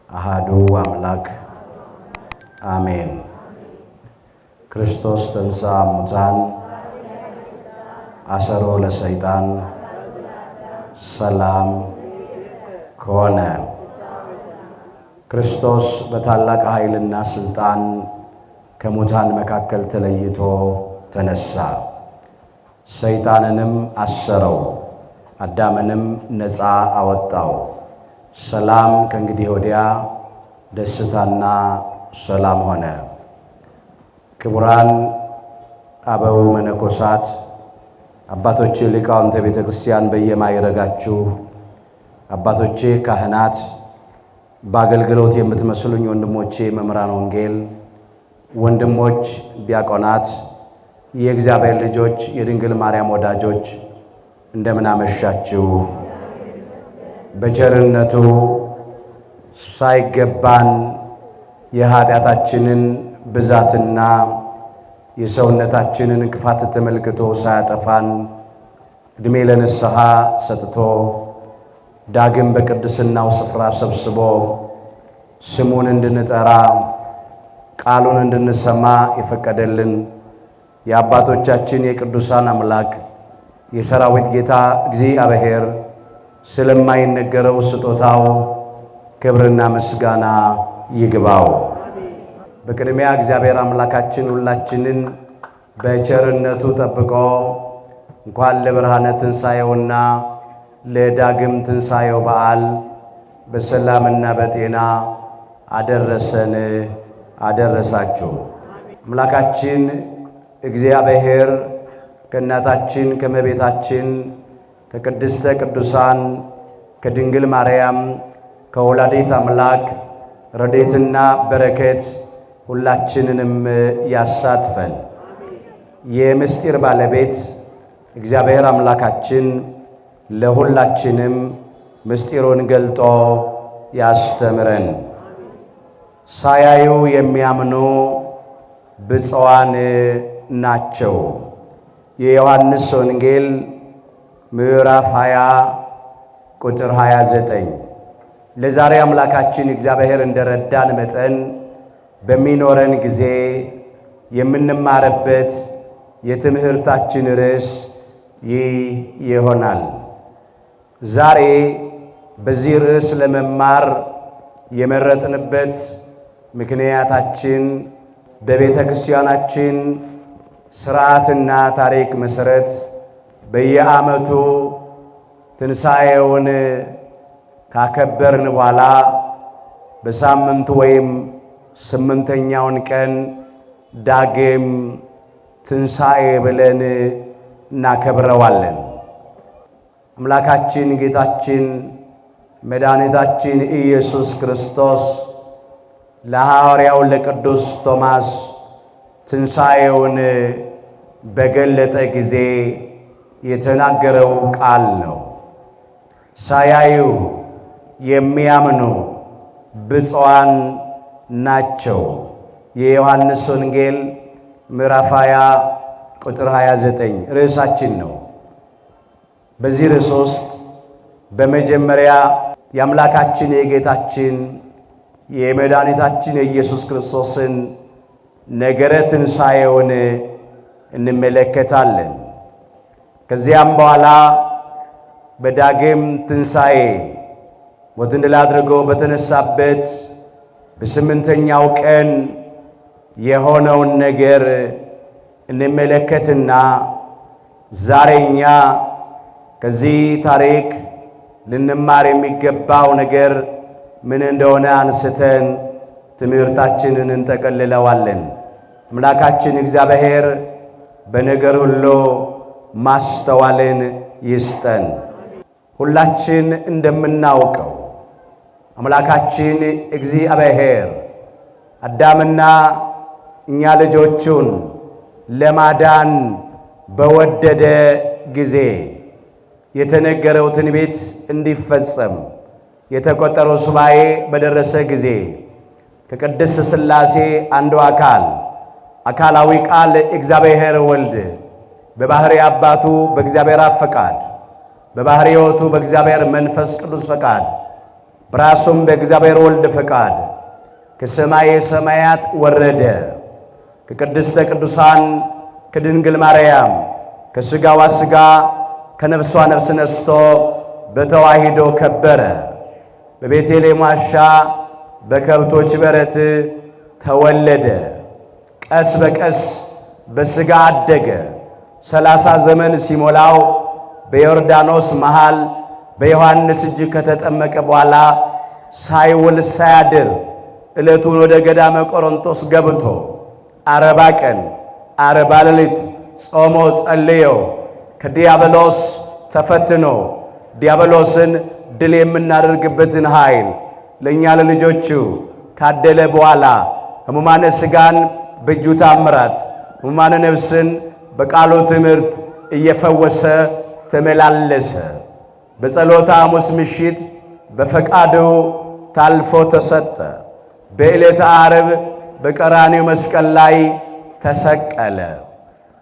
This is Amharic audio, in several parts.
አሃዱ አምላክ አሜን። ክርስቶስ ተንሥአ እሙታን አሰሮ ለሰይጣን ሰላም ኮነ። ክርስቶስ በታላቅ ኃይልና ሥልጣን ከሙታን መካከል ተለይቶ ተነሳ። ሰይጣንንም አሰረው፣ አዳምንም ነፃ አወጣው። ሰላም ከእንግዲህ ወዲያ ደስታና ሰላም ሆነ። ክቡራን አበው መነኮሳት፣ አባቶቼ ሊቃውንተ ቤተ ክርስቲያን በየማይረጋችሁ፣ አባቶቼ ካህናት፣ በአገልግሎት የምትመስሉኝ ወንድሞቼ መምህራን ወንጌል፣ ወንድሞች ዲያቆናት፣ የእግዚአብሔር ልጆች፣ የድንግል ማርያም ወዳጆች እንደምን አመሻችሁ። በቸርነቱ ሳይገባን የኃጢአታችንን ብዛትና የሰውነታችንን ክፋት ተመልክቶ ሳያጠፋን ዕድሜ ለንስሐ ሰጥቶ ዳግም በቅድስናው ስፍራ ሰብስቦ ስሙን እንድንጠራ ቃሉን እንድንሰማ የፈቀደልን የአባቶቻችን የቅዱሳን አምላክ የሰራዊት ጌታ እግዚአብሔር ስለማይነገረው ስጦታው ክብርና ምስጋና ይግባው። በቅድሚያ እግዚአብሔር አምላካችን ሁላችንን በቸርነቱ ጠብቆ እንኳን ለብርሃነ ትንሣኤውና ለዳግም ትንሣኤው በዓል በሰላምና በጤና አደረሰን አደረሳችሁ። አምላካችን እግዚአብሔር ከእናታችን ከእመቤታችን ከቅድስተ ቅዱሳን ከድንግል ማርያም ከወላዲተ አምላክ ረድኤትና በረከት ሁላችንንም ያሳትፈን። የምስጢር ባለቤት እግዚአብሔር አምላካችን ለሁላችንም ምስጢሩን ገልጦ ያስተምረን። ሳያዩ የሚያምኑ ብፁዓን ናቸው። የዮሐንስ ወንጌል ምዕራፍ 20 ቁጥር 29። ለዛሬ አምላካችን እግዚአብሔር እንደረዳን መጠን በሚኖረን ጊዜ የምንማርበት የትምህርታችን ርዕስ ይህ ይሆናል። ዛሬ በዚህ ርዕስ ለመማር የመረጥንበት ምክንያታችን በቤተ ክርስቲያናችን ሥርዓትና ታሪክ መሠረት በየዓመቱ ትንሣኤውን ካከበርን በኋላ በሳምንቱ ወይም 8ኛውን ቀን ዳግም ትንሣኤ ብለን እናከብረዋለን። አምላካችን ጌታችን መድኃኒታችን ኢየሱስ ክርስቶስ ለሐዋርያው ለቅዱስ ቶማስ ትንሣኤውን በገለጠ ጊዜ የተናገረው ቃል ነው። ሳያዩ የሚያምኑ ብፁዓን ናቸው። የዮሐንስ ወንጌል ምዕራፍ 20 ቁጥር 29 ርዕሳችን ነው። በዚህ ርዕስ ውስጥ በመጀመሪያ የአምላካችን የጌታችን የመድኃኒታችን የኢየሱስ ክርስቶስን ነገረ ትንሣኤውን እንመለከታለን። ከዚያም በኋላ በዳግም ትንሣኤ ሞትን ድል አድርጎ በተነሳበት በ8ኛው ቀን የሆነውን ነገር እንመለከትና ዛሬ እኛ ከዚህ ታሪክ ልንማር የሚገባው ነገር ምን እንደሆነ አንስተን ትምህርታችንን እንጠቀልለዋለን። አምላካችን እግዚአብሔር በነገር ሁሉ ማስተዋልን ይስጠን። ሁላችን እንደምናውቀው አምላካችን እግዚአብሔር አዳምና እኛ ልጆቹን ለማዳን በወደደ ጊዜ የተነገረው ትንቢት እንዲፈጸም የተቆጠረው ሱባኤ በደረሰ ጊዜ ከቅድስት ሥላሴ አንዱ አካላዊ ቃል እግዚአብሔር ወልድ በባህሪ አባቱ በእግዚአብሔር አብ ፈቃድ በባህሪ ሕይወቱ በእግዚአብሔር መንፈስ ቅዱስ ፈቃድ በራሱም በእግዚአብሔር ወልድ ፈቃድ ከሰማየ ሰማያት ወረደ። ከቅድስተ ቅዱሳን ከድንግል ማርያም ከሥጋዋ ሥጋ ከነፍሷ ነፍስ ነስቶ በተዋሂዶ ከበረ። በቤተልሔም ዋሻ በከብቶች በረት ተወለደ። ቀስ በቀስ በሥጋ አደገ። 30 ዘመን ሲሞላው በዮርዳኖስ መሃል በዮሐንስ እጅ ከተጠመቀ በኋላ ሳይውል ሳያድር ዕለቱን ወደ ገዳመ ቆሮንቶስ ገብቶ 40 ቀን 40 ሌሊት ጾሞ ጸልዮ ከዲያብሎስ ተፈትኖ ዲያብሎስን ድል የምናደርግበትን ኃይል ለእኛ ለልጆቹ ካደለ በኋላ ሕሙማነ ሥጋን በእጁ ታምራት ሕሙማነ ነፍስን በቃሉ ትምህርት እየፈወሰ ተመላለሰ። በጸሎተ ሐሙስ ምሽት በፈቃዱ ታልፎ ተሰጠ። በዕለተ ዓርብ በቀራንዮ መስቀል ላይ ተሰቀለ።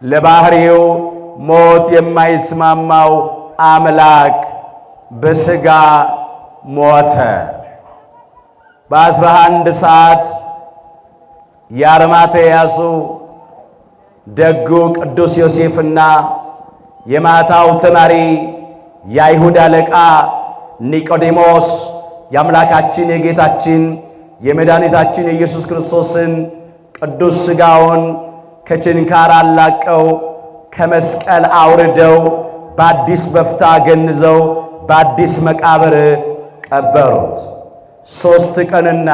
ለባሕርዩ ሞት የማይስማማው አምላክ በሥጋ ሞተ። በ11 ሰዓት የአርማትያሱ ደጉ ቅዱስ ዮሴፍና የማታው ተማሪ የአይሁድ አለቃ ኒቆዲሞስ የአምላካችን የጌታችን የመድኃኒታችን የኢየሱስ ክርስቶስን ቅዱስ ሥጋውን ከችንካር አላቀው ከመስቀል አውርደው በአዲስ በፍታ ገንዘው በአዲስ መቃብር ቀበሩት። 3 ቀንና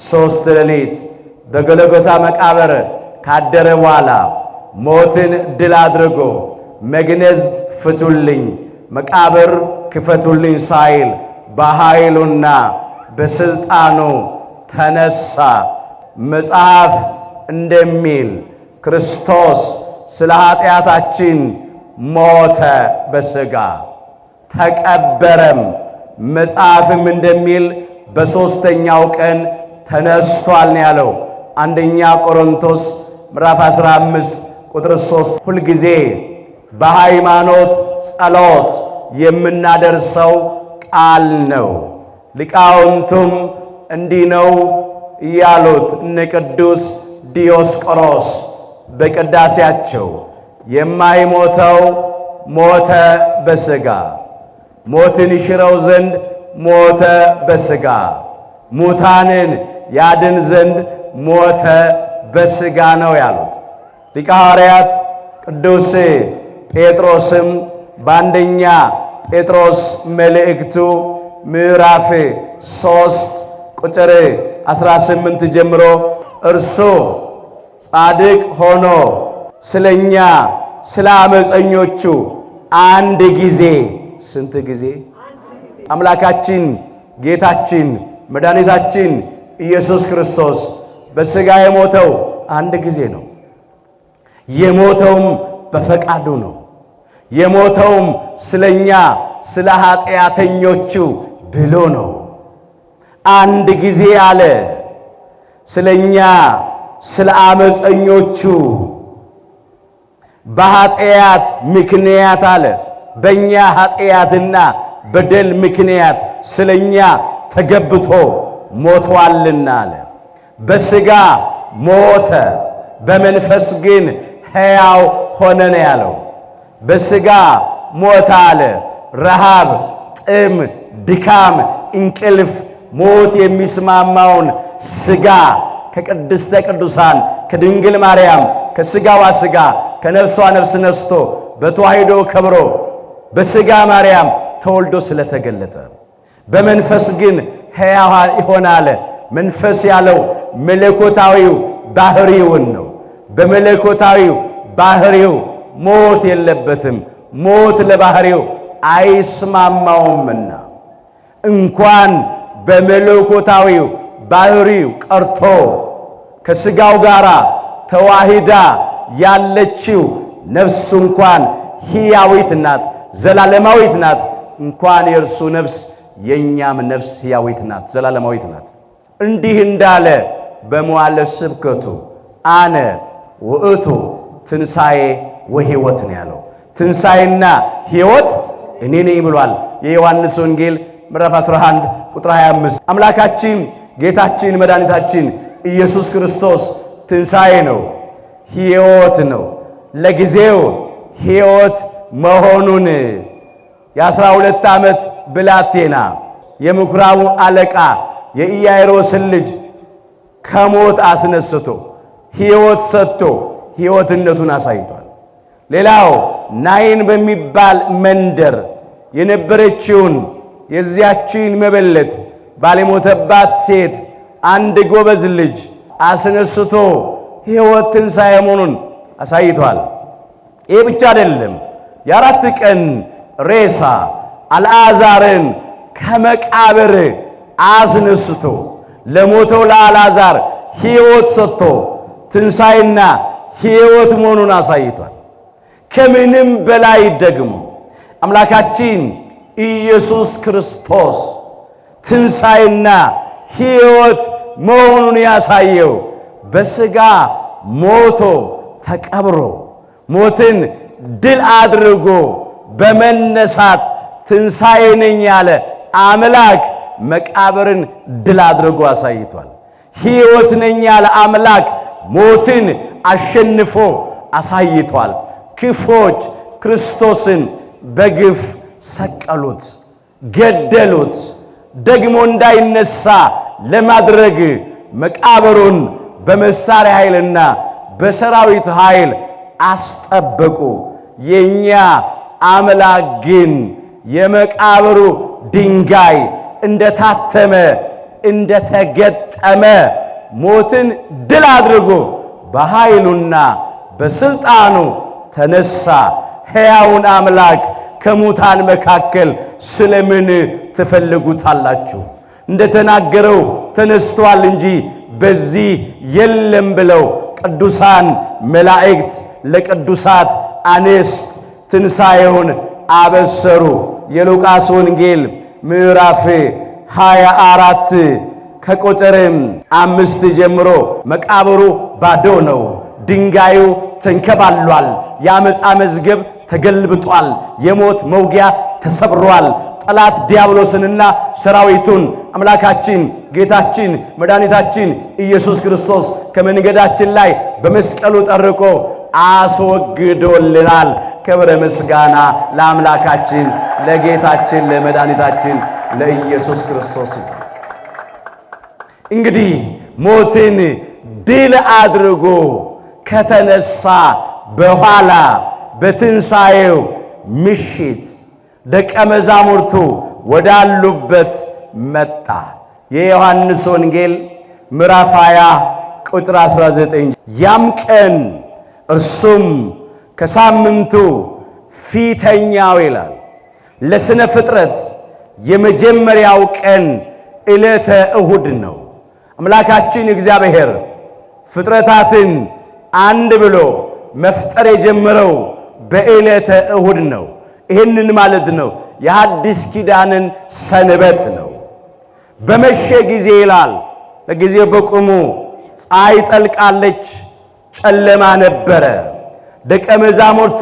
3 ሌሊት በጎልጎታ መቃብር ካደረ በኋላ ሞትን ድል አድርጎ መግነዝ ፍቱልኝ፣ መቃብር ክፈቱልኝ ሳይል በኃይሉና በሥልጣኑ ተነሳ። መጽሐፍ እንደሚል ክርስቶስ ስለ ኃጢአታችን ሞተ በሥጋ ተቀበረም። መጽሐፍም እንደሚል በሦስተኛው ቀን ተነስቷል ነው ያለው። አንደኛ ቆሮንቶስ ምዕራፍ 15 ቁጥር 3። ሁልጊዜ በሃይማኖት ጸሎት የምናደርሰው ቃል ነው። ሊቃውንቱም እንዲህ ነው እያሉት እነ ቅዱስ ዲዮስቆሮስ በቅዳሴያቸው የማይሞተው ሞተ በሥጋ፣ ሞትን ይሽረው ዘንድ ሞተ በሥጋ፣ ሙታንን ያድን ዘንድ ሞተ በሥጋ ነው ያሉት ሊቀ ሐዋርያት ቅዱስ ጴጥሮስም በአንደኛ ጴጥሮስ መልእክቱ ምዕራፍ 3 ቁጥር 18 ጀምሮ እርሱ ጻድቅ ሆኖ ስለኛ ስለ አመፀኞቹ አንድ ጊዜ ስንት ጊዜ አምላካችን ጌታችን መድኃኒታችን ኢየሱስ ክርስቶስ በሥጋ የሞተው አንድ ጊዜ ነው። የሞተውም በፈቃዱ ነው። የሞተውም ስለኛ ስለ ኃጢአተኞቹ ብሎ ነው። አንድ ጊዜ አለ ስለኛ ስለ አመፀኞቹ በኃጢአት ምክንያት አለ በእኛ ኃጢአትና በደል ምክንያት ስለኛ ተገብቶ ሞቷልና አለ። በሥጋ ሞተ፣ በመንፈስ ግን ሕያው ሆነ ነው ያለው። በሥጋ ሞተ አለ ረሃብ፣ ጥም፣ ድካም፣ እንቅልፍ፣ ሞት የሚስማማውን ሥጋ ከቅድስተ ቅዱሳን ከድንግል ማርያም ከሥጋዋ ሥጋ ከነፍሷ ነፍስ ነስቶ በተዋሂዶ ከብሮ በሥጋ ማርያም ተወልዶ ስለተገለጠ በመንፈስ ግን ሕያው ይሆናል። መንፈስ ያለው መለኮታዊው ባህሪውን ነው። በመለኮታዊው ባህሪው ሞት የለበትም። ሞት ለባህሪው አይስማማውምና እንኳን በመለኮታዊው ባህሪው ቀርቶ ከሥጋው ጋር ተዋሂዳ ያለችው ነፍሱ እንኳን ሕያዊት ናት፣ ዘላለማዊት ናት። እንኳን የእርሱ ነፍስ የእኛም ነፍስ ሕያዊት ናት፣ ዘላለማዊት ናት። እንዲህ እንዳለ በመዋዕለ ስብከቱ አነ ውእቱ ትንሣኤ ወሕይወት ነው ያለው። ትንሣኤና ሕይወት እኔ ነኝ ብሏል። የዮሐንስ ወንጌል ምዕራፍ 11 ቁጥር 25 አምላካችን ጌታችን መድኃኒታችን ኢየሱስ ክርስቶስ ትንሣኤ ነው፣ ሕይወት ነው። ለጊዜው ሕይወት መሆኑን የ12 ዓመት ብላቴና የምኵራቡ አለቃ የኢያኢሮስን ልጅ ከሞት አስነስቶ ሕይወት ሰጥቶ ሕይወትነቱን አሳይቷል። ሌላው ናይን በሚባል መንደር የነበረችውን የዚያችን መበለት ባለሞተባት ሴት አንድ ጎበዝ ልጅ አስነስቶ ሕይወት ትንሣኤ መሆኑን አሳይቷል። ይህ ብቻ አይደለም። የ4 ቀን ሬሳ አልዓዛርን ከመቃብር አስነስቶ ለሞተው ለአልዓዛር ሕይወት ሰጥቶ ትንሣኤና ሕይወት መሆኑን አሳይቷል። ከምንም በላይ ደግሞ አምላካችን ኢየሱስ ክርስቶስ ትንሣኤና ሕይወት መሆኑን ያሳየው በሥጋ ሞቶ ተቀብሮ ሞትን ድል አድርጎ በመነሳት ትንሣኤ ነኝ ያለ አምላክ መቃብርን ድል አድርጎ አሳይቷል። ሕይወት ነኝ ያለ አምላክ ሞትን አሸንፎ አሳይቷል። ክፎች ክርስቶስን በግፍ ሰቀሉት፣ ገደሉት። ደግሞ እንዳይነሳ ለማድረግ መቃብሩን በመሳሪያ ኃይልና በሰራዊት ኃይል አስጠበቁ። የኛ አምላክ ግን የመቃብሩ ድንጋይ እንደታተመ እንደተገጠመ ሞትን ድል አድርጎ በኃይሉና በስልጣኑ ተነሳ። ሕያውን አምላክ ከሙታን መካከል ስለምን ትፈልጉታላችሁ? እንደተናገረው ተነስቷል እንጂ በዚህ የለም ብለው ቅዱሳን መላእክት ለቅዱሳት አንስት ትንሣኤውን አበሰሩ። የሉቃስ ወንጌል ምዕራፍ 24 ከቁጥር 5 ጀምሮ መቃብሩ ባዶ ነው፣ ድንጋዩ ተንከባሏል፣ የአመፃ መዝገብ ተገልብጧል፣ የሞት መውጊያ ተሰብሯል። ጠላት ዲያብሎስንና ሰራዊቱን አምላካችን ጌታችን መድኃኒታችን ኢየሱስ ክርስቶስ ከመንገዳችን ላይ በመስቀሉ ጠርቆ አስወግዶልናል። ክብረ ምስጋና ለአምላካችን ለጌታችን ለመድኃኒታችን ለኢየሱስ ክርስቶስ። እንግዲህ ሞትን ድል አድርጎ ከተነሳ በኋላ በትንሣኤው ምሽት ደቀ መዛሙርቱ ወዳሉበት መጣ። የዮሐንስ ወንጌል ምዕራፍ 20 ቁጥር 19 ያም ቀን እርሱም ከሳምንቱ ፊተኛው ይላል ለስነ ፍጥረት የመጀመሪያው ቀን ዕለተ እሁድ ነው። አምላካችን እግዚአብሔር ፍጥረታትን አንድ ብሎ መፍጠር የጀመረው በዕለተ እሁድ ነው። ይህንን ማለት ነው የሐዲስ ኪዳንን ሰንበት ነው። በመሸ ጊዜ ይላል ለጊዜው በቁሙ ፀሐይ ጠልቃለች፣ ጨለማ ነበረ። ደቀ መዛሙርቱ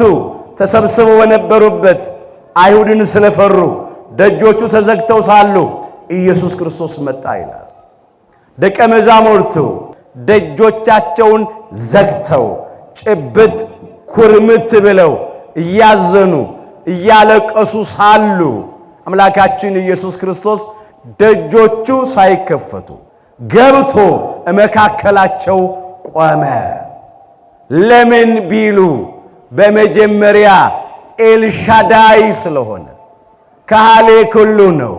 ተሰብስበው በነበሩበት አይሁድን ስለፈሩ ደጆቹ ተዘግተው ሳሉ ኢየሱስ ክርስቶስ መጣ ይላል። ደቀ መዛሙርቱ ደጆቻቸውን ዘግተው ጭብጥ ኩርምት ብለው እያዘኑ እያለቀሱ ሳሉ አምላካችን ኢየሱስ ክርስቶስ ደጆቹ ሳይከፈቱ ገብቶ መካከላቸው ቆመ። ለምን ቢሉ በመጀመሪያ ኤልሻዳይ ስለሆነ ካህሌ ኩሉ ነው፣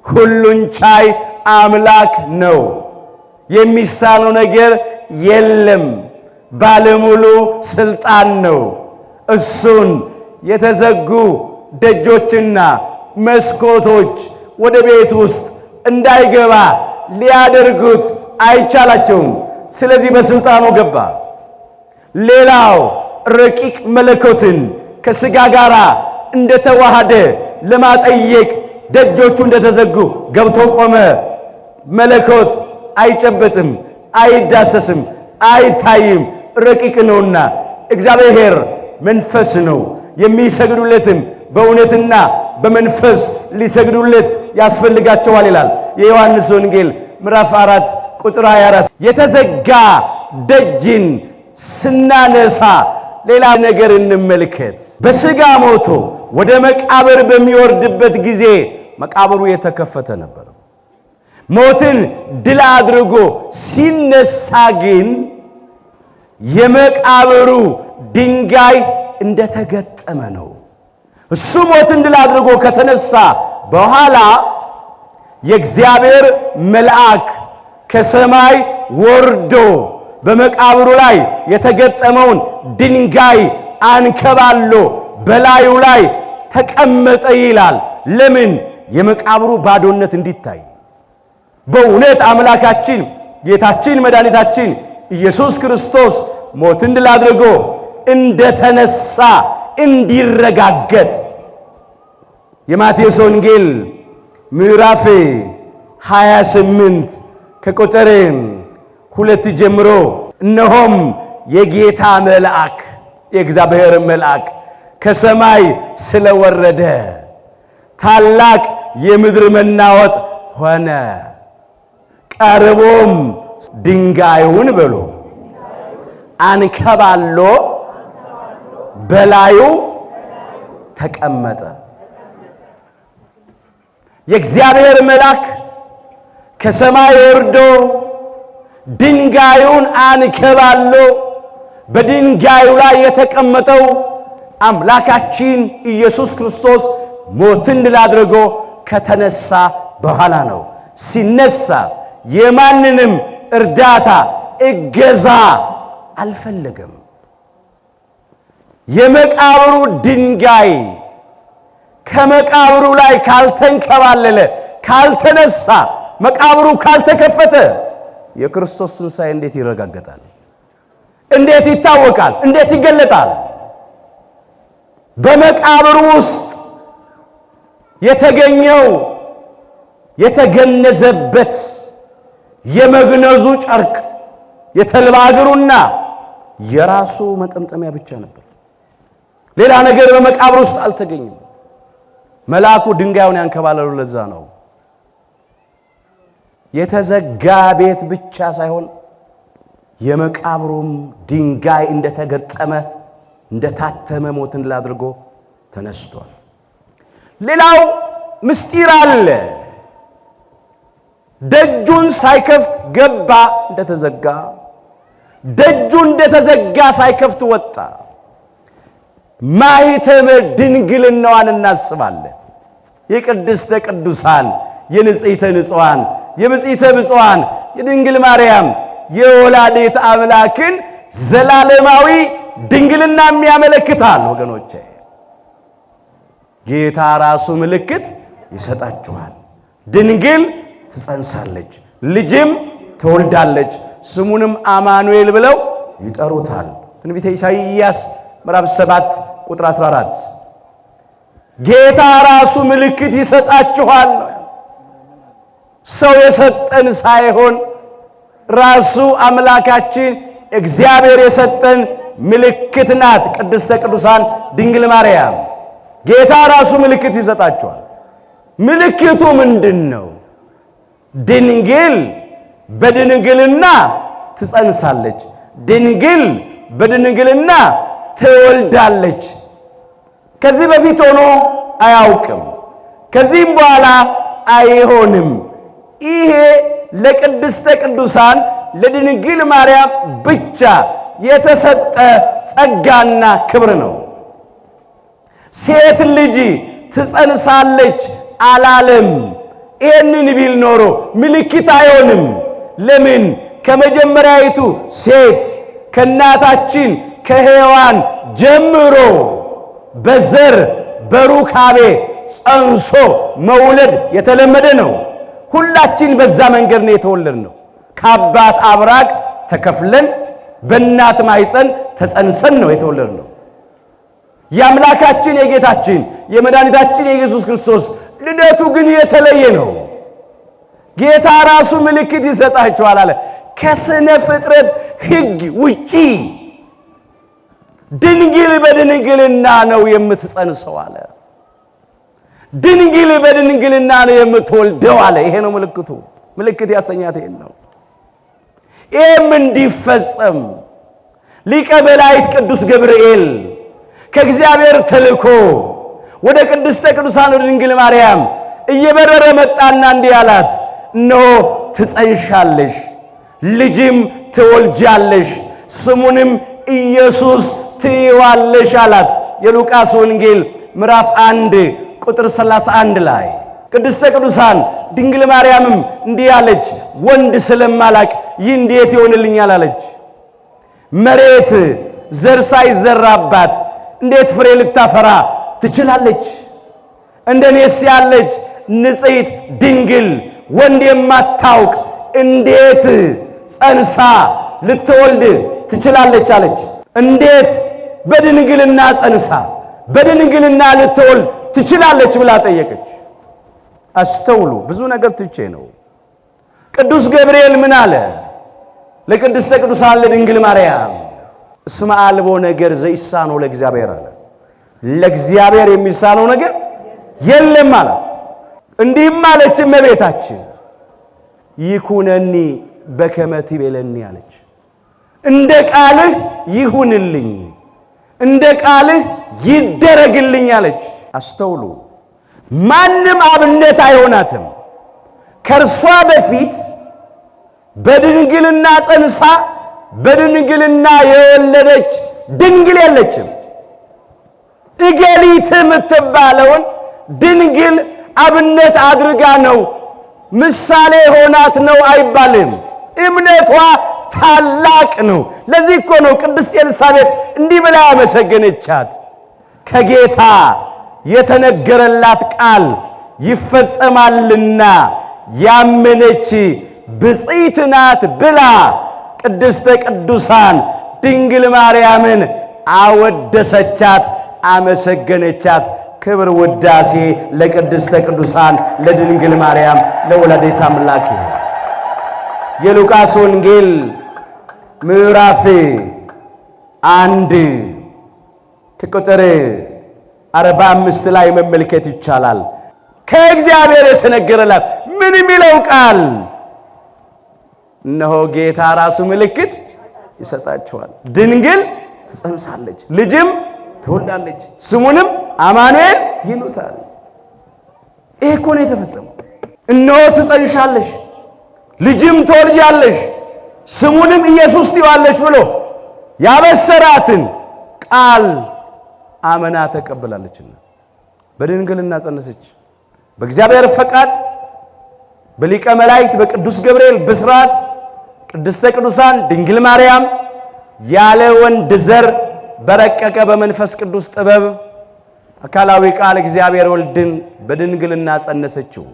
ሁሉን ቻይ አምላክ ነው። የሚሳነው ነገር የለም፣ ባለሙሉ ስልጣን ነው። እሱን የተዘጉ ደጆችና መስኮቶች ወደ ቤት ውስጥ እንዳይገባ ሊያደርጉት አይቻላቸውም። ስለዚህ በስልጣኑ ገባ። ሌላው ረቂቅ መለኮትን ከሥጋ ጋር እንደተዋሃደ ለማጠየቅ ደጆቹ እንደተዘጉ ገብቶ ቆመ። መለኮት አይጨበጥም፣ አይዳሰስም፣ አይታይም፣ ረቂቅ ነውና። እግዚአብሔር መንፈስ ነው፣ የሚሰግዱለትም በእውነትና በመንፈስ ሊሰግዱለት ያስፈልጋቸዋል ይላል የዮሐንስ ወንጌል ምዕራፍ 4 ቁጥር 24። የተዘጋ ደጅን ስናነሳ ሌላ ነገር እንመልከት። በሥጋ ሞቶ ወደ መቃብር በሚወርድበት ጊዜ መቃብሩ የተከፈተ ነበር። ሞትን ድል አድርጎ ሲነሳ ግን የመቃብሩ ድንጋይ እንደተገጠመ ነው። እሱ ሞትን ድል አድርጎ ከተነሳ በኋላ የእግዚአብሔር መልአክ ከሰማይ ወርዶ በመቃብሩ ላይ የተገጠመውን ድንጋይ አንከባሎ በላዩ ላይ ተቀመጠ ይላል። ለምን? የመቃብሩ ባዶነት እንዲታይ። በእውነት አምላካችን ጌታችን መድኃኒታችን ኢየሱስ ክርስቶስ ሞትን ድል አድርጎ እንደተነሳ እንዲረጋገጥ የማቴዎስ ወንጌል ምዕራፍ 28 ከቁጥር 2 ጀምሮ እነሆም የጌታ መልአክ የእግዚአብሔር መልአክ ከሰማይ ስለወረደ ታላቅ የምድር መናወጥ ሆነ። ቀርቦም ድንጋዩን ብሎ አንከባሎ በላዩ ተቀመጠ። የእግዚአብሔር መልአክ ከሰማይ ወርዶ ድንጋዩን አንከባሎ በድንጋዩ ላይ የተቀመጠው አምላካችን ኢየሱስ ክርስቶስ ሞትን ድል አድርጎ ከተነሳ በኋላ ነው። ሲነሳ የማንንም እርዳታ እገዛ አልፈለገም። የመቃብሩ ድንጋይ ከመቃብሩ ላይ ካልተንከባለለ፣ ካልተነሳ፣ መቃብሩ ካልተከፈተ የክርስቶስ ትንሣኤ እንዴት ይረጋገጣል? እንዴት ይታወቃል? እንዴት ይገለጣል? በመቃብሩ ውስጥ የተገኘው የተገነዘበት የመግነዙ ጨርቅ የተልባ እግሩና የራሱ መጠምጠሚያ ብቻ ነበር። ሌላ ነገር በመቃብር ውስጥ አልተገኘም። መልአኩ ድንጋዩን ያንከባለለው ለዛ ነው። የተዘጋ ቤት ብቻ ሳይሆን የመቃብሩም ድንጋይ እንደተገጠመ እንደታተመ ሞትን ድል አድርጎ ተነስቷል። ሌላው ምስጢር አለ። ደጁን ሳይከፍት ገባ እንደተዘጋ፣ ደጁ እንደተዘጋ ሳይከፍት ወጣ። ማኅተመ ድንግልናዋን እናስባለን። የቅድስተ ቅዱሳን የንጽሕተ ንጹሐን የብጽዕተ ብፁዓን የድንግል ማርያም የወላዲተ አምላክን ዘላለማዊ ድንግልና የሚያመለክታል። ወገኖቼ ጌታ ራሱ ምልክት ይሰጣችኋል። ድንግል ትጸንሳለች፣ ልጅም ትወልዳለች፣ ስሙንም አማኑኤል ብለው ይጠሩታል። ትንቢተ ኢሳይያስ ምዕራፍ 7 ቁጥር 14። ጌታ ራሱ ምልክት ይሰጣችኋል። ሰው የሰጠን ሳይሆን ራሱ አምላካችን እግዚአብሔር የሰጠን ምልክት ናት ቅድስተ ቅዱሳን ድንግል ማርያም። ጌታ ራሱ ምልክት ይሰጣችኋል። ምልክቱ ምንድን ነው? ድንግል በድንግልና ትጸንሳለች፣ ድንግል በድንግልና ትወልዳለች። ከዚህ በፊት ሆኖ አያውቅም፣ ከዚህም በኋላ አይሆንም። ይሄ ለቅድስተ ቅዱሳን ለድንግል ማርያም ብቻ የተሰጠ ጸጋና ክብር ነው። ሴት ልጅ ትጸንሳለች አላለም። ይህንን ቢል ኖሮ ምልክት አይሆንም። ለምን? ከመጀመሪያይቱ ሴት ከእናታችን ከሔዋን ጀምሮ በዘር በሩካቤ ጸንሶ መውለድ የተለመደ ነው። ሁላችን በዛ መንገድ ነው የተወለድነው። ከአባት አብራክ ተከፍለን በእናት ማኅፀን ተጸንሰን ነው የተወለድነው። የአምላካችን የጌታችን የመድኃኒታችን የኢየሱስ ክርስቶስ ልደቱ ግን የተለየ ነው። ጌታ ራሱ ምልክት ይሰጣችኋል አለ። ከስነ ፍጥረት ሕግ ውጪ ድንግል በድንግልና ነው የምትጸንሰው አለ። ድንግል በድንግልና ነው የምትወልደው አለ። ይሄ ነው ምልክቱ። ምልክት ያሰኛት ይሄ ነው። ይሄም እንዲፈጸም ሊቀ መላእክት ቅዱስ ገብርኤል ከእግዚአብሔር ተልኮ ወደ ቅድስተ ቅዱሳን ወደ ድንግል ማርያም እየበረረ መጣና እንዲህ አላት፣ እነሆ ትጸንሻለሽ፣ ልጅም ትወልጃለሽ፣ ስሙንም ኢየሱስ ትይዋለሽ አላት። የሉቃስ ወንጌል ምዕራፍ 1 ቁጥር 31 ላይ ቅድስተ ቅዱሳን ድንግል ማርያምም እንዲህ አለች፣ ወንድ ስለማላቅ ይህ እንዴት ይሆንልኛል አለች። መሬት ዘር ሳይዘራባት እንዴት ፍሬ ልታፈራ ትችላለች? እንደኔስ ያለች ንጽሕት ድንግል ወንድ የማታውቅ እንዴት ጸንሳ ልትወልድ ትችላለች አለች። እንዴት በድንግልና ጸንሳ በድንግልና ልትወልድ ትችላለች ብላ ጠየቀች። አስተውሉ። ብዙ ነገር ትቼ ነው። ቅዱስ ገብርኤል ምን አለ ለቅድስተ ቅዱሳን ለድንግል ማርያም? እስመ አልቦ ነገር ዘይሳነው ለእግዚአብሔር አለ። ለእግዚአብሔር የሚሳነው ነገር የለም አለ። እንዲህም አለች እመቤታችን፣ ይኩነኒ በከመ ትቤለኒ አለች። እንደ ቃልህ ይሁንልኝ፣ እንደ ቃልህ ይደረግልኝ አለች። አስተውሉ። ማንም አብነት አይሆናትም። ከእርሷ በፊት በድንግልና ጸንሳ በድንግልና የወለደች ድንግል የለችም። እገሊት የምትባለውን ድንግል አብነት አድርጋ ነው ምሳሌ ሆናት ነው አይባልም። እምነቷ ታላቅ ነው። ለዚህ እኮ ነው ቅድስት ኤልሳቤጥ እንዲህ ብላ ያመሰገነቻት፣ ከጌታ የተነገረላት ቃል ይፈጸማልና ያመነች ብፅዕት ናት ብላ ቅድስተ ቅዱሳን ድንግል ማርያምን አወደሰቻት፣ አመሰገነቻት። ክብር ውዳሴ ለቅድስተ ቅዱሳን ለድንግል ማርያም ለወላዲተ አምላክ። የሉቃስ ወንጌል ምዕራፍ 1 ከቁጥር 45 ላይ መመልከት ይቻላል። ከእግዚአብሔር የተነገረላት ምን የሚለው ቃል? እነሆ ጌታ ራሱ ምልክት ይሰጣቸዋል፣ ድንግል ትጸንሳለች፣ ልጅም ትወልዳለች፣ ስሙንም አማኑኤል ይሉታል። ይሄ እኮ ነው የተፈጸመው። እነሆ ትጸንሻለሽ፣ ልጅም ትወልጃለሽ፣ ስሙንም ኢየሱስ ትይዋለሽ ብሎ ያበሰራትን ቃል አመና ተቀበላለችና በድንግልና ጸነሰች። በእግዚአብሔር ፈቃድ በሊቀ መላእክት በቅዱስ ገብርኤል ብስራት ቅድስተ ቅዱሳን ድንግል ማርያም ያለ ወንድ ዘር በረቀቀ በመንፈስ ቅዱስ ጥበብ አካላዊ ቃል እግዚአብሔር ወልድን በድንግልና ጸነሰችው፣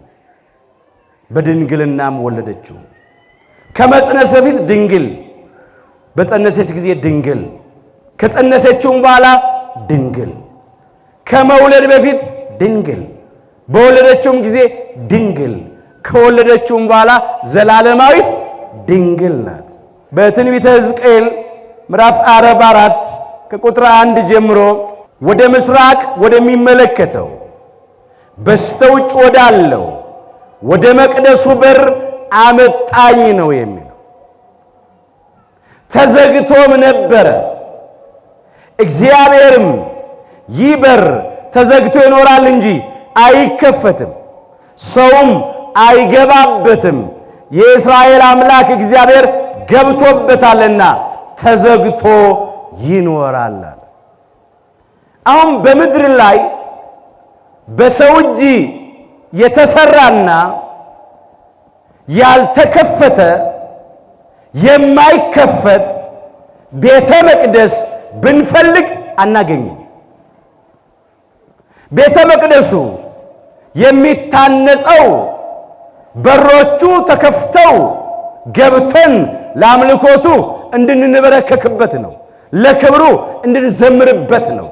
በድንግልናም ወለደችው። ከመጽነስ በፊት ድንግል፣ በጸነሰች ጊዜ ድንግል፣ ከጸነሰችውም በኋላ ድንግል፣ ከመውለድ በፊት ድንግል፣ በወለደችውም ጊዜ ድንግል፣ ከወለደችውም በኋላ ዘላለማዊት ድንግል ናት። በትንቢተ ሕዝቅኤል ምዕራፍ 44 ከቁጥር 1 ጀምሮ ወደ ምስራቅ ወደሚመለከተው በስተውጭ ወዳለው ወደ መቅደሱ በር አመጣኝ ነው የሚለው። ተዘግቶም ነበረ። እግዚአብሔርም ይህ በር ተዘግቶ ይኖራል እንጂ አይከፈትም፣ ሰውም አይገባበትም፣ የእስራኤል አምላክ እግዚአብሔር ገብቶበታልና ተዘግቶ ይኖራል። አሁን በምድር ላይ በሰው እጅ የተሰራና ያልተከፈተ የማይከፈት ቤተ መቅደስ ብንፈልግ አናገኝም። ቤተ መቅደሱ የሚታነጸው በሮቹ ተከፍተው ገብተን ለአምልኮቱ እንድንበረከክበት ነው፣ ለክብሩ እንድንዘምርበት ነው፣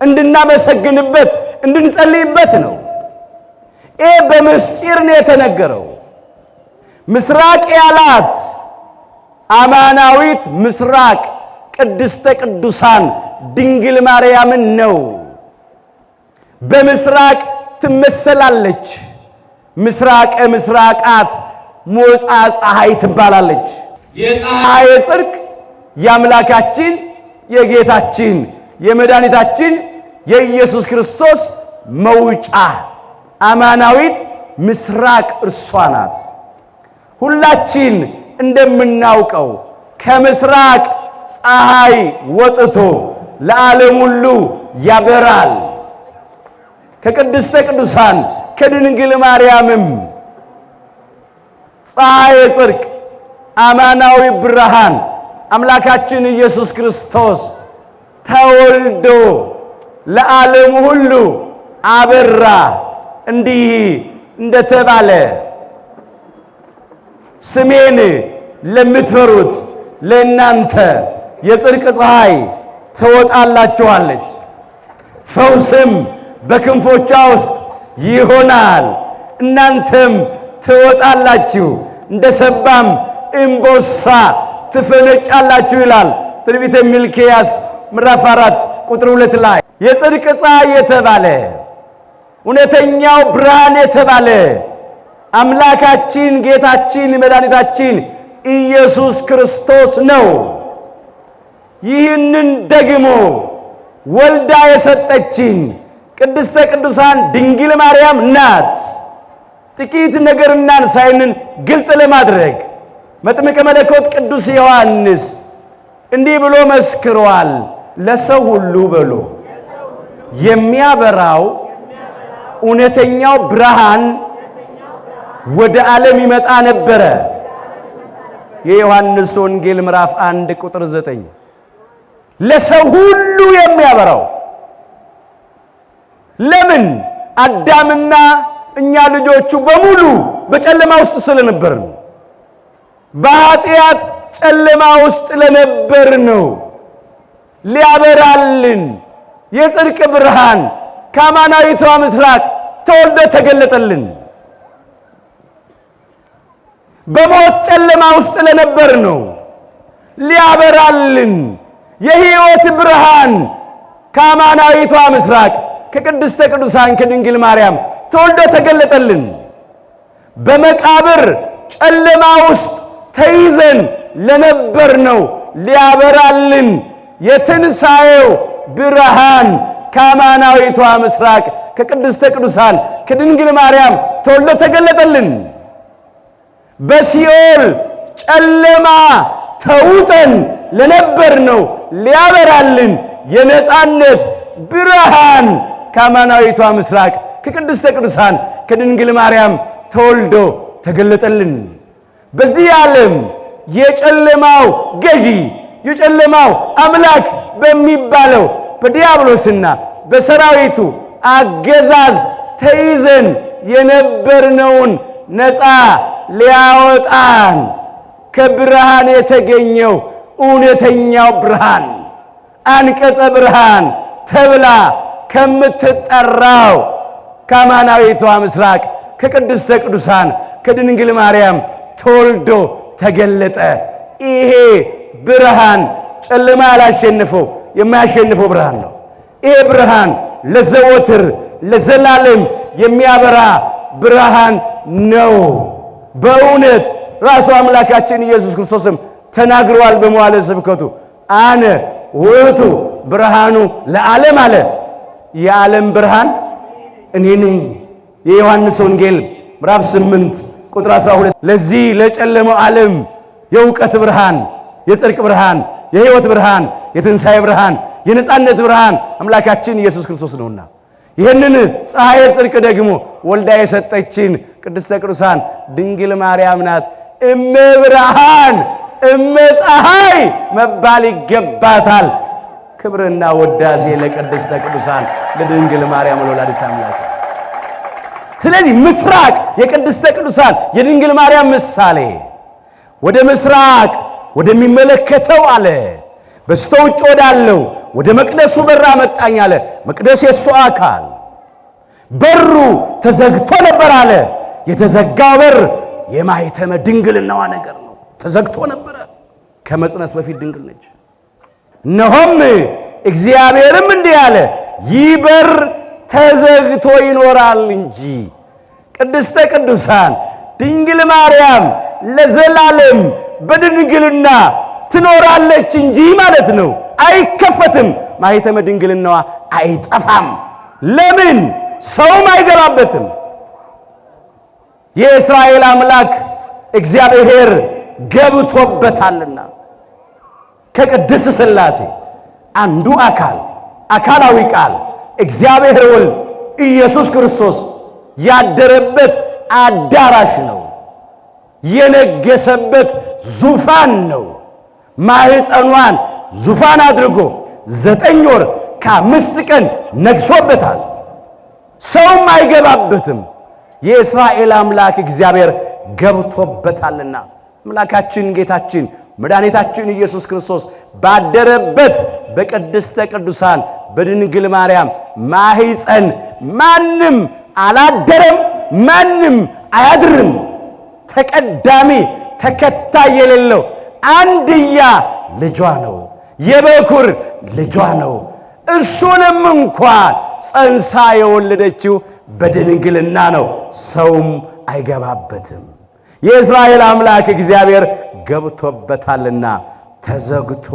እንድናመሰግንበት እንድንጸልይበት ነው። ይሄ በምስጢር ነው የተነገረው። ምስራቅ ያላት አማናዊት ምስራቅ ቅድስተ ቅዱሳን ድንግል ማርያምን ነው። በምስራቅ ትመሰላለች። ምስራቀ ምስራቃት ሞፃ ፀሐይ ትባላለች። የፀሐይ ጽድቅ የአምላካችን የጌታችን የመድኃኒታችን የኢየሱስ ክርስቶስ መውጫ አማናዊት ምስራቅ እርሷ ናት። ሁላችን እንደምናውቀው ከምስራቅ ፀሐይ ወጥቶ ለዓለም ሁሉ ያበራል። ከቅድስተ ቅዱሳን ከድንግል ማርያምም ፀሐይ ጽድቅ አማናዊ ብርሃን አምላካችን ኢየሱስ ክርስቶስ ተወልዶ ለዓለም ሁሉ አበራ። እንዲህ እንደተባለ ስሜን ለምትፈሩት ለእናንተ የጽድቅ ፀሐይ ትወጣላችኋለች፣ ፈውስም በክንፎቿ ውስጥ ይሆናል፣ እናንተም ትወጣላችሁ፣ እንደ ሰባም እምቦሳ ትፈነጫላችሁ ይላል ትንቢተ ሚልክያስ ምዕራፍ 4 ቁጥር 2 ላይ። የጽድቅ ፀሐይ የተባለ እውነተኛው ብርሃን የተባለ አምላካችን ጌታችን መድኃኒታችን ኢየሱስ ክርስቶስ ነው። ይህንን ደግሞ ወልዳ የሰጠችን ቅድስተ ቅዱሳን ድንግል ማርያም ናት። ጥቂት ነገር እናንሳይንን ግልጥ ለማድረግ መጥምቀ መለኮት ቅዱስ ዮሐንስ እንዲህ ብሎ መስክሯል። ለሰው ሁሉ ብሎ የሚያበራው እውነተኛው ብርሃን ወደ ዓለም ይመጣ ነበረ። የዮሐንስ ወንጌል ምዕራፍ 1 ቁጥር 9 ለሰው ሁሉ የሚያበራው። ለምን? አዳምና እኛ ልጆቹ በሙሉ በጨለማ ውስጥ ስለነበርን፣ በኃጢአት ጨለማ ውስጥ ለነበር ነው። ሊያበራልን የጽድቅ ብርሃን ከአማናዊቷ ምስራቅ ተወልዶ ተገለጠልን። በሞት ጨለማ ውስጥ ለነበር ነው። ሊያበራልን የሕይወት ብርሃን ከአማናዊቷ ምስራቅ ከቅድስተ ቅዱሳን ከድንግል ማርያም ተወልዶ ተገለጠልን። በመቃብር ጨለማ ውስጥ ተይዘን ለነበር ነው። ሊያበራልን የትንሣኤው ብርሃን ከአማናዊቷ ምስራቅ ከቅድስተ ቅዱሳን ከድንግል ማርያም ተወልዶ ተገለጠልን። በሲኦል ጨለማ ተውጠን ለነበር ነው። ሊያበራልን የነጻነት ብርሃን ከአማናዊቷ ምስራቅ ከቅድስተ ቅዱሳን ከድንግል ማርያም ተወልዶ ተገለጠልን። በዚህ ዓለም የጨለማው ገዢ የጨለማው አምላክ በሚባለው በዲያብሎስና በሰራዊቱ አገዛዝ ተይዘን የነበርነውን ነፃ ሊያወጣን ከብርሃን የተገኘው እውነተኛው ብርሃን አንቀጸ ብርሃን ተብላ ከምትጠራው ከአማናዊቷ ምስራቅ ከቅድስተ ቅዱሳን ከድንግል ማርያም ተወልዶ ተገለጠ። ይሄ ብርሃን ጨለማ ያላሸነፈው የማያሸንፈው ብርሃን ነው። ይሄ ብርሃን ለዘወትር ለዘላለም የሚያበራ ብርሃን ነው። በእውነት ራሱ አምላካችን ኢየሱስ ክርስቶስም ተናግሯል በመዋዕለ ስብከቱ አነ ውእቱ ብርሃኑ ለዓለም አለ። የዓለም ብርሃን እኔ ነኝ። የዮሐንስ ወንጌል ምዕራፍ 8 ቁጥር 12 ለዚህ ለጨለመው ዓለም የእውቀት ብርሃን፣ የጽድቅ ብርሃን፣ የሕይወት ብርሃን፣ የትንሣኤ ብርሃን፣ የነጻነት ብርሃን አምላካችን ኢየሱስ ክርስቶስ ነውና ይህንን ፀሐይ ጽድቅ ደግሞ ወልዳ የሰጠችን ቅድስተ ቅዱሳን ድንግል ማርያም ናት። እመ ብርሃን እመ ፀሐይ መባል ይገባታል። ክብርና ወዳሴ ለቅድስተ ቅዱሳን ለድንግል ማርያም ለወላዲተ አምላክ። ስለዚህ ምስራቅ የቅድስተ ቅዱሳን የድንግል ማርያም ምሳሌ ወደ ምስራቅ ወደሚመለከተው አለ በስተውጭ ወዳለው ወደ መቅደሱ በር አመጣኝ አለ። መቅደስ የእሱ አካል በሩ ተዘግቶ ነበር አለ። የተዘጋው በር የማኅተመ ድንግልናዋ ነገር ነው። ተዘግቶ ነበረ። ከመጽነስ በፊት ድንግል ነች። እነሆም እግዚአብሔርም እንዲህ አለ፣ ይህ በር ተዘግቶ ይኖራል እንጂ ቅድስተ ቅዱሳን ድንግል ማርያም ለዘላለም በድንግልና ትኖራለች እንጂ ማለት ነው። አይከፈትም። ማኅተመ ድንግልናዋ አይጠፋም። ለምን? ሰውም አይገባበትም። የእስራኤል አምላክ እግዚአብሔር ገብቶበታልና ከቅድስት ሥላሴ አንዱ አካላዊ ቃል እግዚአብሔር ወልድ ኢየሱስ ክርስቶስ ያደረበት አዳራሽ ነው። የነገሰበት ዙፋን ነው። ማኅፀኗን ዙፋን አድርጎ 9 ወር ከ5 ቀን ነግሶበታል። ሰውም አይገባበትም። የእስራኤል አምላክ እግዚአብሔር ገብቶበታልና አምላካችን ጌታችን መድኃኒታችን ኢየሱስ ክርስቶስ ባደረበት በቅድስተ ቅዱሳን በድንግል ማርያም ማኅፀን ማንም አላደረም፣ ማንም አያድርም። ተቀዳሚ ተከታይ የሌለው አንድያ ልጇ ነው። የበኩር ልጇ ነው። እሱንም እንኳን ጸንሳ የወለደችው በድንግልና ነው። ሰውም አይገባበትም። የእስራኤል አምላክ እግዚአብሔር ገብቶበታልና ተዘግቶ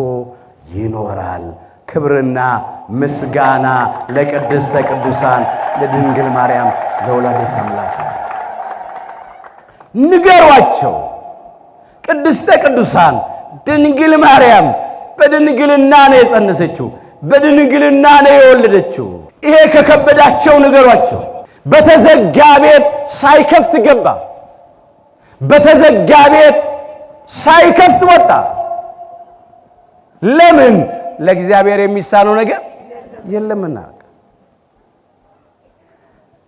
ይኖራል። ክብርና ምስጋና ለቅድስተ ቅዱሳን ለድንግል ማርያም ለወላዲተ አምላክ። ንገሯቸው፣ ቅድስተ ቅዱሳን ድንግል ማርያም በድንግልና ነው የጸነሰችው፣ በድንግልና ነው የወለደችው። ይሄ ከከበዳቸው ንገሯቸው። በተዘጋ ቤት ሳይከፍት ገባ፣ በተዘጋ ቤት ሳይከፍት ወጣ። ለምን? ለእግዚአብሔር የሚሳነው ነገር የለምና።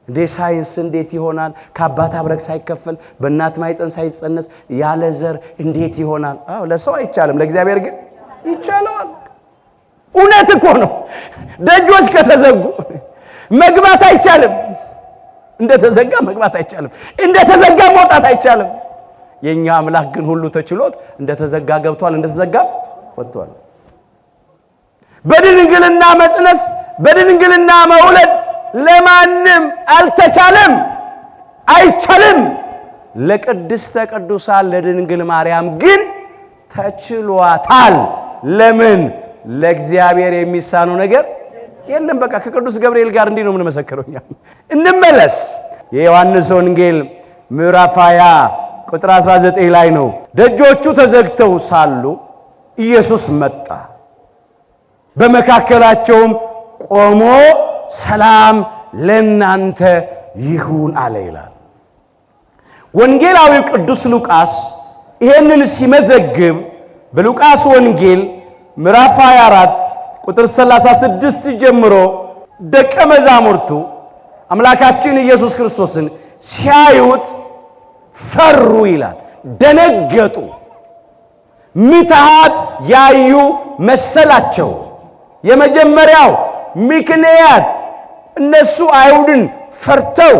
እንዴ ሳይንስ እንዴት ይሆናል? ከአባት አብረክ ሳይከፈል በእናት ማኅፀን ሳይጸነስ ያለ ዘር እንዴት ይሆናል? አዎ ለሰው አይቻልም፣ ለእግዚአብሔር ግን ይቻለዋል። እውነት እኮ ነው። ደጆች ከተዘጉ መግባት አይቻልም። እንደተዘጋ መግባት አይቻልም፣ እንደተዘጋ መውጣት አይቻልም። የኛ አምላክ ግን ሁሉ ተችሎት እንደተዘጋ ገብቷል፣ እንደተዘጋ ወጥቷል። በድንግልና መጽነስ በድንግልና መውለድ ለማንም አልተቻለም፣ አይቻልም። ለቅድስተ ቅዱሳን ለድንግል ማርያም ግን ተችሏታል። ለምን? ለእግዚአብሔር የሚሳነው ነገር የለም። በቃ ከቅዱስ ገብርኤል ጋር እንዲህ ነው የምንመሰክረው። እንመለስ። የዮሐንስ ወንጌል ምዕራፍ 20 ቁጥር 19 ላይ ነው። ደጆቹ ተዘግተው ሳሉ ኢየሱስ መጣ፣ በመካከላቸውም ቆሞ ሰላም ለእናንተ ይሁን አለ ይላል። ወንጌላዊው ቅዱስ ሉቃስ ይሄንን ሲመዘግብ በሉቃስ ወንጌል ምዕራፍ 24 ቁጥር 36 ጀምሮ ደቀ መዛሙርቱ አምላካችን ኢየሱስ ክርስቶስን ሲያዩት ፈሩ ይላል፣ ደነገጡ። ምትሃት ያዩ መሰላቸው። የመጀመሪያው ምክንያት እነሱ አይሁድን ፈርተው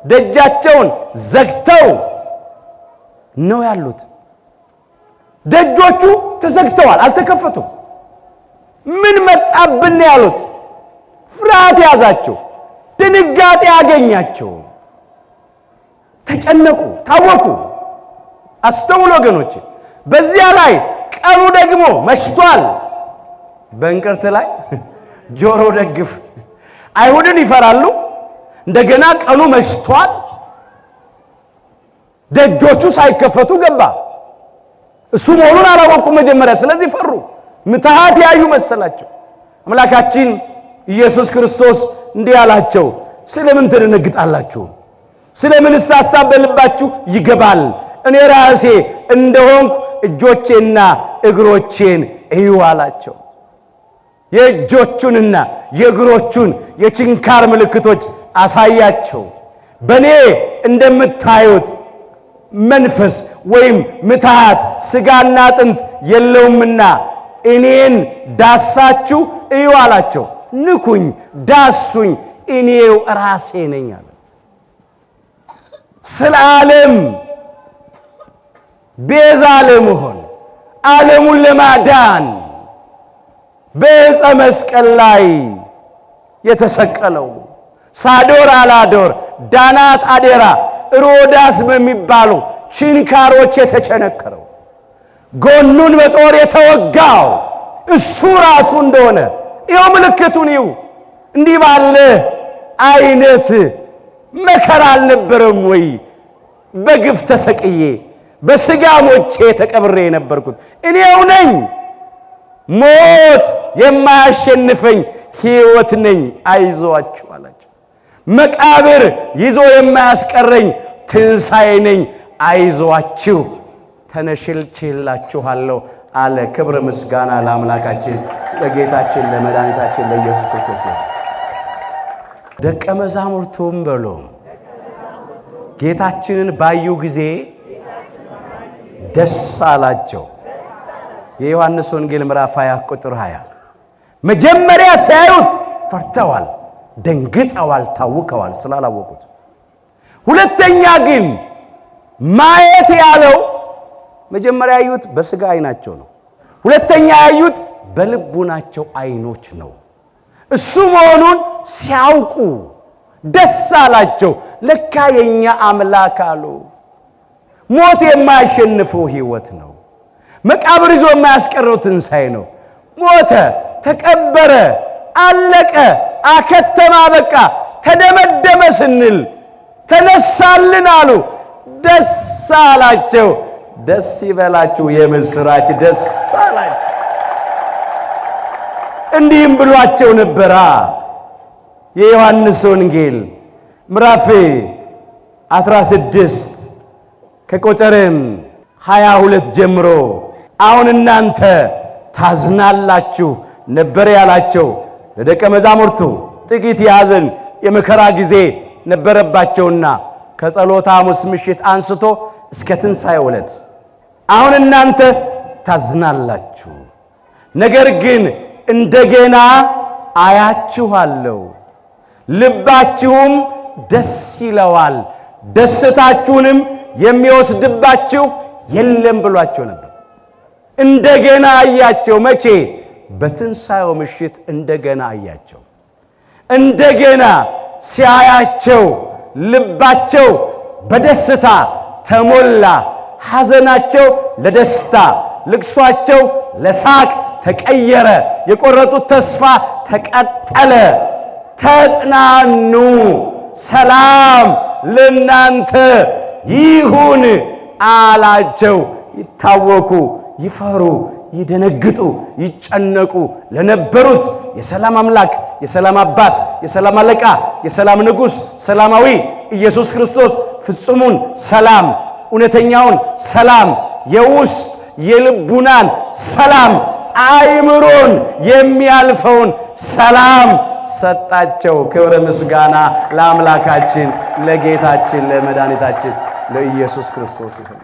ደጃቸውን ዘግተው ነው ያሉት። ደጆቹ ተዘግተዋል፣ አልተከፈቱም። ምን መጣብን ያሉት። ፍርሃት ያዛቸው፣ ድንጋጤ ያገኛቸው፣ ተጨነቁ፣ ታወኩ። አስተውሉ ወገኖች። በዚያ ላይ ቀኑ ደግሞ መሽቷል። በእንቅርት ላይ ጆሮ ደግፍ። አይሁድን ይፈራሉ። እንደገና ቀኑ መሽቷል። ደጆቹ ሳይከፈቱ ገባ። እሱ መሆኑን አላወቁም መጀመሪያ። ስለዚህ ፈሩ፣ ምትሃት ያዩ መሰላቸው። አምላካችን ኢየሱስ ክርስቶስ እንዲህ አላቸው፣ ስለምን ትደነግጣላችሁ? ስለምንስ ሐሳብ በልባችሁ ይገባል? እኔ ራሴ እንደሆንኩ እጆቼና እግሮቼን እዩ አላቸው። የእጆቹንና የእግሮቹን የችንካር ምልክቶች አሳያቸው። በእኔ እንደምታዩት መንፈስ ወይም ምትሃት ሥጋና አጥንት የለውምና እኔን ዳሳችሁ እዩ አላቸው። ንኩኝ፣ ዳሱኝ፣ እኔው ራሴ ነኝ አለ። ስለ ዓለም ቤዛ ለመሆን ዓለሙን ለማዳን በዕፀ መስቀል ላይ የተሰቀለው ሳዶር አላዶር፣ ዳናት አዴራ፣ ሮዳስ በሚባሉ ችንካሮች የተቸነከረው ጎኑን በጦር የተወጋው እሱ ራሱ እንደሆነ ይኸው ምልክቱን ይው። እንዲህ ባለ አይነት መከራ አልነበረም ወይ በግፍ ተሰቅዬ በሥጋ ሞቼ ተቀብሬ የነበርኩት? እኔው ነኝ። ሞት የማያሸንፈኝ ሕይወት ነኝ፣ አይዞአችሁ አላቸው። መቃብር ይዞ የማያስቀረኝ ትንሣኤ ነኝ፣ አይዞአችሁ ተነሽልችላችኋለሁ አለ። ክብር ምስጋና ለአምላካችን ለጌታችን ለመድኃኒታችን ለኢየሱስ ክርስቶስ። ደቀ መዛሙርቱም በሎ ጌታችንን ባዩ ጊዜ ደስ አላቸው። የዮሐንስ ወንጌል ምዕራፍ 20 ቁጥር 20። መጀመሪያ ሲያዩት ፈርተዋል፣ ደንግጠዋል፣ ታውከዋል ስላላወቁት። ሁለተኛ ግን ማየት ያለው መጀመሪያ ያዩት በሥጋ አይናቸው ነው። ሁለተኛ ያዩት በልቡናቸው አይኖች ነው። እሱ መሆኑን ሲያውቁ ደስ አላቸው። ለካ የኛ አምላክ አሉ። ሞት የማያሸንፈው ሕይወት ነው። መቃብር ይዞ የማያስቀረው ትንሣኤ ነው። ሞተ፣ ተቀበረ፣ አለቀ፣ አከተማ፣ በቃ ተደመደመ ስንል ተነሳልን አሉ። ደስ አላቸው። ደስ ይበላችሁ፣ የምስራች ደስ አላችሁ። እንዲህም ብሏቸው ነበራ። የዮሐንስ ወንጌል ምዕራፍ 16 ከቁጥርም 22 ጀምሮ አሁን እናንተ ታዝናላችሁ ነበር ያላቸው ለደቀ መዛሙርቱ ጥቂት የሐዘን የመከራ ጊዜ ነበረባቸውና ከጸሎተ ሐሙስ ምሽት አንስቶ እስከ ትንሣኤው ዕለት አሁን እናንተ ታዝናላችሁ፣ ነገር ግን እንደገና አያችኋለሁ፣ ልባችሁም ደስ ይለዋል፣ ደስታችሁንም የሚወስድባችሁ የለም ብሏቸው ነበር። እንደገና አያቸው። መቼ? በትንሣኤው ምሽት እንደገና አያቸው። እንደገና ሲያያቸው ልባቸው በደስታ ተሞላ። ሐዘናቸው ለደስታ፣ ልቅሷቸው ለሳቅ ተቀየረ። የቆረጡት ተስፋ ተቀጠለ። ተጽናኑ፣ ሰላም ለናንተ ይሁን አላቸው። ይታወኩ፣ ይፈሩ፣ ይደነግጡ፣ ይጨነቁ ለነበሩት የሰላም አምላክ፣ የሰላም አባት፣ የሰላም አለቃ፣ የሰላም ንጉሥ፣ ሰላማዊ ኢየሱስ ክርስቶስ ፍጹሙን ሰላም፣ እውነተኛውን ሰላም፣ የውስጥ የልቡናን ሰላም፣ አእምሮን የሚያልፈውን ሰላም ሰጣቸው። ክብረ ምስጋና ለአምላካችን ለጌታችን ለመድኃኒታችን ለኢየሱስ ክርስቶስ ይሁን።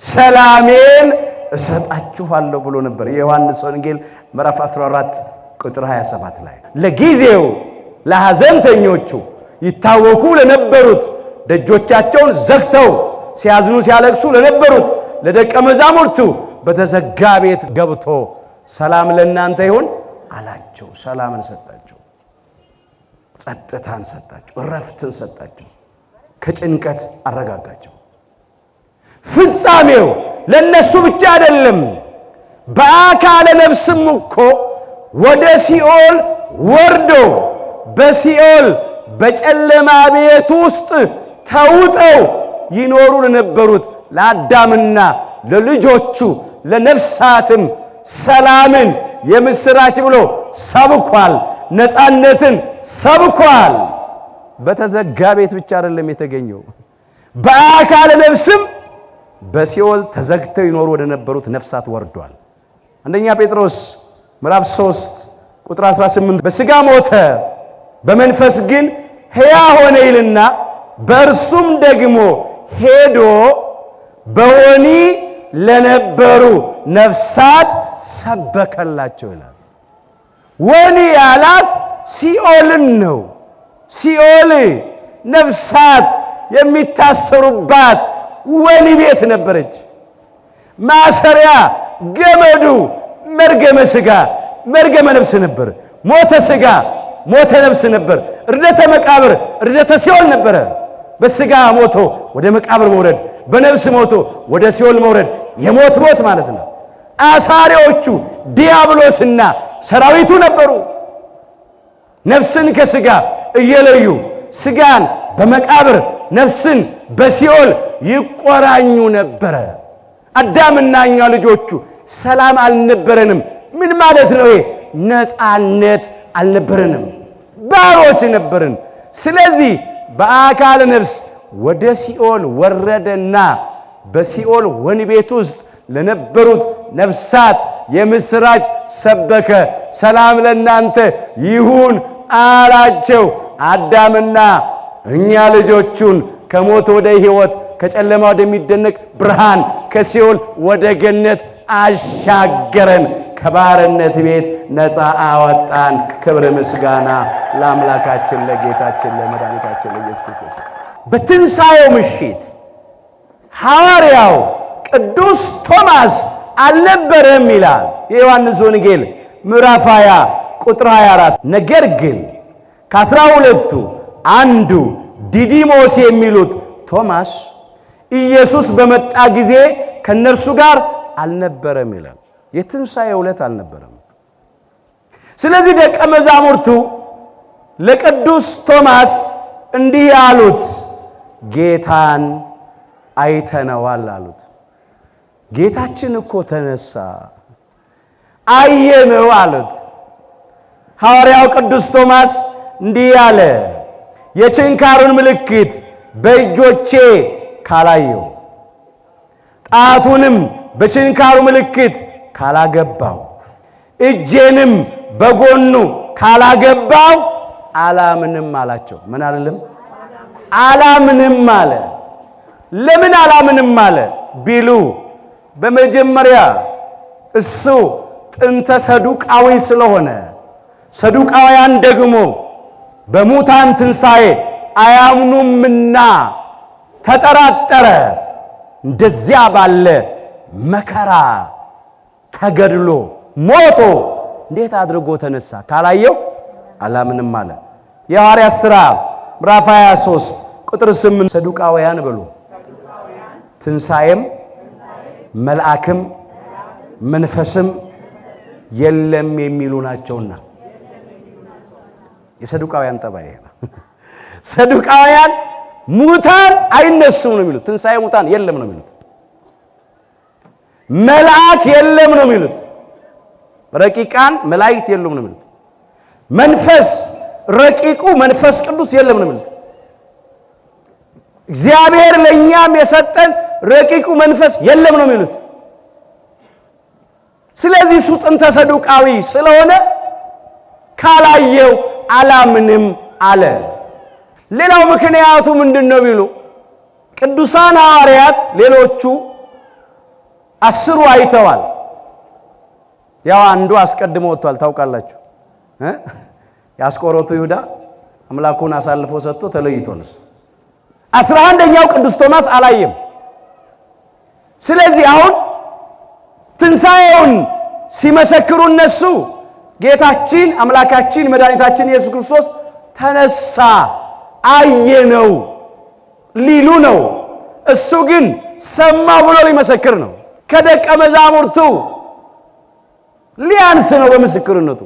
ሰላሜን እሰጣችኋለሁ ብሎ ነበር የዮሐንስ ወንጌል ምዕራፍ 14 ቁጥር 27 ላይ። ለጊዜው ለሐዘንተኞቹ ይታወኩ ለነበሩት ደጆቻቸውን ዘግተው ሲያዝኑ ሲያለቅሱ ለነበሩት ለደቀ መዛሙርቱ በተዘጋ ቤት ገብቶ ሰላም ለእናንተ ይሁን አላቸው። ሰላምን ሰጣቸው፣ ጸጥታን ሰጣቸው፣ እረፍትን ሰጣቸው፣ ከጭንቀት አረጋጋቸው። ፍጻሜው ለነሱ ብቻ አይደለም፣ በአካለ ነፍስም እኮ ወደ ሲኦል ወርዶ በሲኦል በጨለማ ቤት ውስጥ ተውጠው ይኖሩ ለነበሩት ለአዳምና ለልጆቹ ለነፍሳትም ሰላምን የምስራች ብሎ ሰብኳል። ነፃነትን ሰብኳል። በተዘጋ ቤት ብቻ አይደለም የተገኘው፣ በአካለ ነፍስም በሲኦል ተዘግተው ይኖሩ ወደ ነበሩት ነፍሳት ወርዷል። አንደኛ ጴጥሮስ ምዕራፍ 3 ቁጥር 18 በሥጋ ሞተ በመንፈስ ግን ሕያው ሆነ ይልና በእርሱም ደግሞ ሄዶ በወህኒ ለነበሩ ነፍሳት ሰበከላቸው ይላል። ወህኒ ያላት ሲኦልን ነው። ሲኦል ነፍሳት የሚታሰሩባት ወህኒ ቤት ነበረች። ማሰሪያ ገመዱ መርገመ ሥጋ መርገመ ነፍስ ነበር። ሞተ ሥጋ ሞተ ነፍስ ነበር። እርደተ መቃብር እርደተ ሲኦል ነበረ። በስጋ ሞቶ ወደ መቃብር መውረድ፣ በነፍስ ሞቶ ወደ ሲኦል መውረድ የሞት ሞት ማለት ነው። አሳሪዎቹ ዲያብሎስና ሰራዊቱ ነበሩ። ነፍስን ከስጋ እየለዩ ስጋን በመቃብር ነፍስን በሲኦል ይቆራኙ ነበረ። አዳምና እኛ ልጆቹ ሰላም አልነበረንም። ምን ማለት ነው? ነፃነት አልነበረንም፣ ባሮች ነበርን። ስለዚህ በአካል ነፍስ ወደ ሲኦል ወረደና በሲኦል ወህኒ ቤት ውስጥ ለነበሩት ነፍሳት የምስራች ሰበከ። ሰላም ለእናንተ ይሁን አላቸው። አዳምና እኛ ልጆቹን ከሞት ወደ ሕይወት፣ ከጨለማ ወደሚደነቅ ብርሃን፣ ከሲኦል ወደ ገነት አሻገረን። ከባርነት ቤት ነፃ አወጣን። ክብር ምስጋና ለአምላካችን ለጌታችን ለመድኃኒታችን ለኢየሱስ ክርስቶስ። በትንሣኤው ምሽት ሐዋርያው ቅዱስ ቶማስ አልነበረም ይላል የዮሐንስ ወንጌል ምዕራፍ 20 ቁጥር 24። ነገር ግን ከ12ቱ አንዱ ዲዲሞስ የሚሉት ቶማስ ኢየሱስ በመጣ ጊዜ ከነርሱ ጋር አልነበረም ይላል። የትንሣኤው ዕለት አልነበረም። ስለዚህ ደቀ መዛሙርቱ ለቅዱስ ቶማስ እንዲህ አሉት፣ ጌታን አይተነዋል አሉት። ጌታችን እኮ ተነሳ፣ አየነው አሉት። ሐዋርያው ቅዱስ ቶማስ እንዲህ አለ፣ የችንካሩን ምልክት በእጆቼ ካላየው፣ ጣቱንም በችንካሩ ምልክት ካላገባው፣ እጄንም በጎኑ ካላገባው አላምንም አላቸው። ምን አይደለም? አላምንም አለ። ለምን አላምንም አለ ቢሉ በመጀመሪያ እሱ ጥንተ ሰዱቃዊ ስለሆነ፣ ሰዱቃውያን ደግሞ በሙታን ትንሣኤ አያምኑምና ተጠራጠረ። እንደዚያ ባለ መከራ ተገድሎ ሞቶ እንዴት አድርጎ ተነሳ? ካላየው አላምንም አለ። የሐዋርያት ሥራ ምዕራፍ 23 ቁጥር 8 ሰዱቃውያን ብሎ ትንሣኤም መልአክም መንፈስም የለም የሚሉ ናቸውና የሰዱቃውያን ጠባይ ነው። ሰዱቃውያን ሙታን አይነሱም ነው የሚሉት። ትንሣኤ ሙታን የለም ነው የሚሉት። መልአክ የለም ነው የሚሉት። ረቂቃን መላእክት የሉም ነው የሚሉት። መንፈስ ረቂቁ መንፈስ ቅዱስ የለም ነው የሚሉት። እግዚአብሔር ለኛም የሰጠን ረቂቁ መንፈስ የለም ነው የሚሉት። ስለዚህ እሱ ጥንተ ሰዱቃዊ ስለሆነ ካላየው አላምንም አለ። ሌላው ምክንያቱ ምንድነው ቢሉ ቅዱሳን ሐዋርያት ሌሎቹ 10 አይተዋል። ያው አንዱ አስቀድሞ ወጥቷል ታውቃላችሁ። የአስቆሮቱ ይሁዳ አምላኩን አሳልፎ ሰጥቶ ተለይቷል። 11ኛው ቅዱስ ቶማስ አላየም። ስለዚህ አሁን ትንሣኤውን ሲመሰክሩ እነሱ ጌታችን አምላካችን መድኃኒታችን ኢየሱስ ክርስቶስ ተነሳ አየነው ሊሉ ነው። እሱ ግን ሰማው ብሎ ሊመሰክር ነው። ከደቀ መዛሙርቱ ሊያንስ ነው በምስክርነቱ።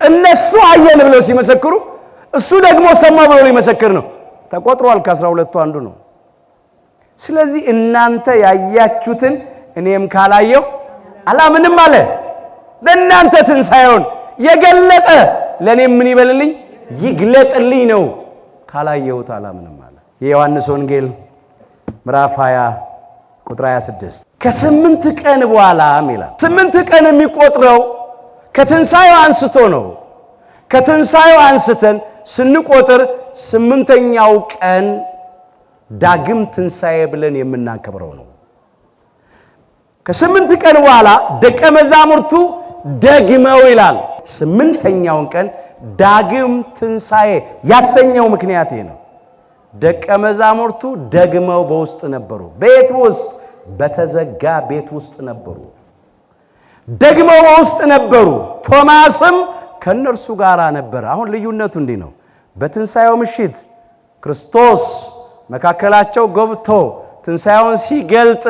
እነሱ አየን ብለው ሲመሰክሩ እሱ ደግሞ ሰማው ብሎ ሊመሰክር ነው። ተቆጥሯል። ከ12ቱ አንዱ ነው። ስለዚህ እናንተ ያያችሁትን እኔም ካላየው አላምንም አለ። ለእናንተ ትንሣኤውን የገለጠ ለእኔም ምን ይበልልኝ ይግለጥልኝ ነው። ካላየሁት አላምንም አለ። የዮሐንስ ወንጌል ምዕራፍ 20 ቁጥር 26 ከ8 ቀን በኋላ ይላል። 8 ቀን የሚቆጥረው ከትንሣኤው አንስቶ ነው። ከትንሣኤው አንስተን ስንቆጥር 8ኛው ቀን ዳግም ትንሣኤ ብለን የምናከብረው ነው። ከ8 ቀን በኋላ ደቀ መዛሙርቱ ደግመው ይላል 8ኛውን ቀን ዳግም ትንሣኤ ያሰኘው ምክንያት ይሄ ነው። ደቀ መዛሙርቱ ደግመው በውስጥ ነበሩ። ቤት ውስጥ በተዘጋ ቤት ውስጥ ነበሩ። ደግመው በውስጥ ነበሩ። ቶማስም ከነርሱ ጋር ነበር። አሁን ልዩነቱ እንዲህ ነው። በትንሣኤው ምሽት ክርስቶስ መካከላቸው ገብቶ ትንሣኤውን ሲገልጥ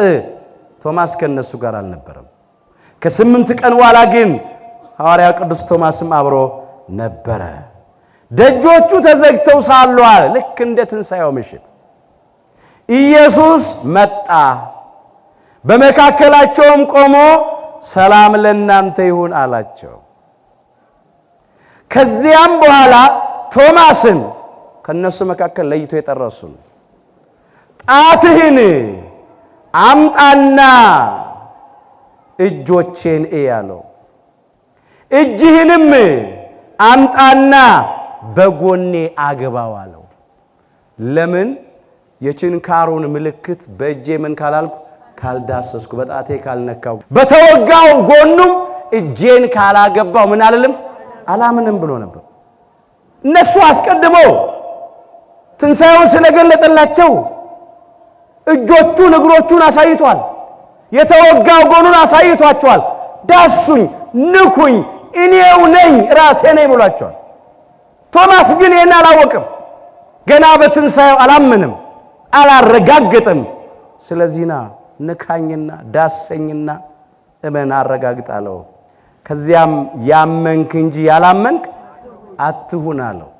ቶማስ ከነሱ ጋር አልነበረም። ከ8 ቀን በኋላ ግን ሐዋርያው ቅዱስ ቶማስም አብሮ ነበረ። ደጆቹ ተዘግተው ሳሉ ልክ እንደ ትንሣኤው ምሽት ኢየሱስ መጣ፣ በመካከላቸውም ቆሞ ሰላም ለእናንተ ይሁን አላቸው። ከዚያም በኋላ ቶማስን ከነሱ መካከል ለይቶ የጠራሱን ጣትህን አምጣና እጆቼን እይ አለው። እጅህንም አምጣና በጎኔ አግባው አለው። ለምን? የችንካሩን ምልክት በእጄ ምን ካላልኩ ካልዳሰስኩ፣ በጣቴ ካልነካው፣ በተወጋው ጎኑም እጄን ካላገባው ምን አልልም አላምንም ብሎ ነበር። እነሱ አስቀድመው ትንሣኤውን ስለገለጠላቸው እጆቹን እግሮቹን አሳይቷል። የተወጋው ጎኑን አሳይቷቸዋል። ዳሱኝ፣ ንኩኝ፣ እኔው ነኝ ራሴ ነኝ ብሏቸዋል። ቶማስ ግን ይሄን አላወቅም። ገና በትንሣኤው አላመንም፣ አላረጋገጠም። ስለዚህና ንካኝና ዳሰኝና እመን አረጋግጣለሁ። ከዚያም ያመንክ እንጂ ያላመንክ አትሁን አለው።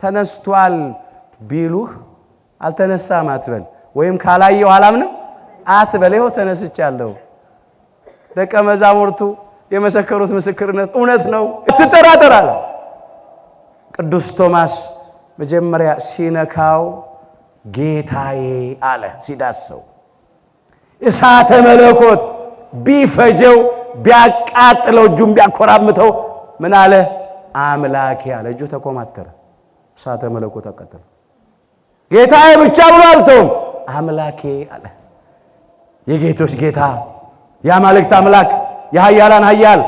ተነስቷል ቢሉህ አልተነሳም አትበል፣ ወይም ካላየው አላምንም አትበል። ይኸው ተነስቻለሁ። ደቀ መዛሙርቱ የመሰከሩት ምስክርነት እውነት ነው፣ አትጠራጠር አለ። ቅዱስ ቶማስ መጀመሪያ ሲነካው ጌታዬ አለ። ሲዳሰው እሳተ መለኮት ቢፈጀው ቢያቃጥለው እጁን ቢያኮራምተው ምን አለ? አምላኬ አለ። እጁ ተኮማተረ፣ እሳተ መለኮት አቃጠለ። ጌታዬ ብቻ ብሎ አልተውም፣ አምላኬ አለ። የጌቶች ጌታ የአማልክት አምላክ የኃያላን ኃያል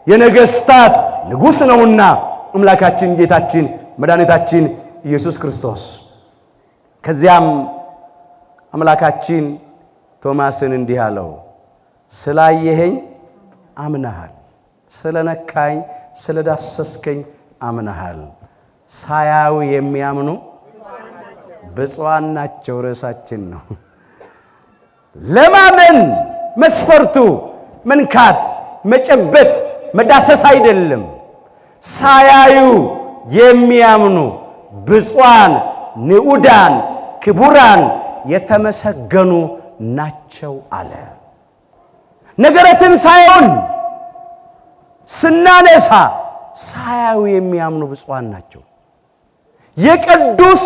የነገስታት ንጉሥ ነውና አምላካችን ጌታችን መድኃኒታችን ኢየሱስ ክርስቶስ። ከዚያም አምላካችን ቶማስን እንዲህ አለው፣ ስላየኸኝ አምነሃል፣ ስለነካኝ ስለዳሰስከኝ አምነሃል። ሳያዩ የሚያምኑ ብፁዓን ናቸው። ርዕሳችን ነው። ለማመን መስፈርቱ መንካት፣ መጨበጥ፣ መዳሰስ አይደለም። ሳያዩ የሚያምኑ ብፁዓን፣ ንዑዳን፣ ክቡራን የተመሰገኑ ናቸው አለ። ነገረ ትንሣኤውን ስናነሳ ሳያዩ የሚያምኑ ብፁዓን ናቸው። የቅዱስ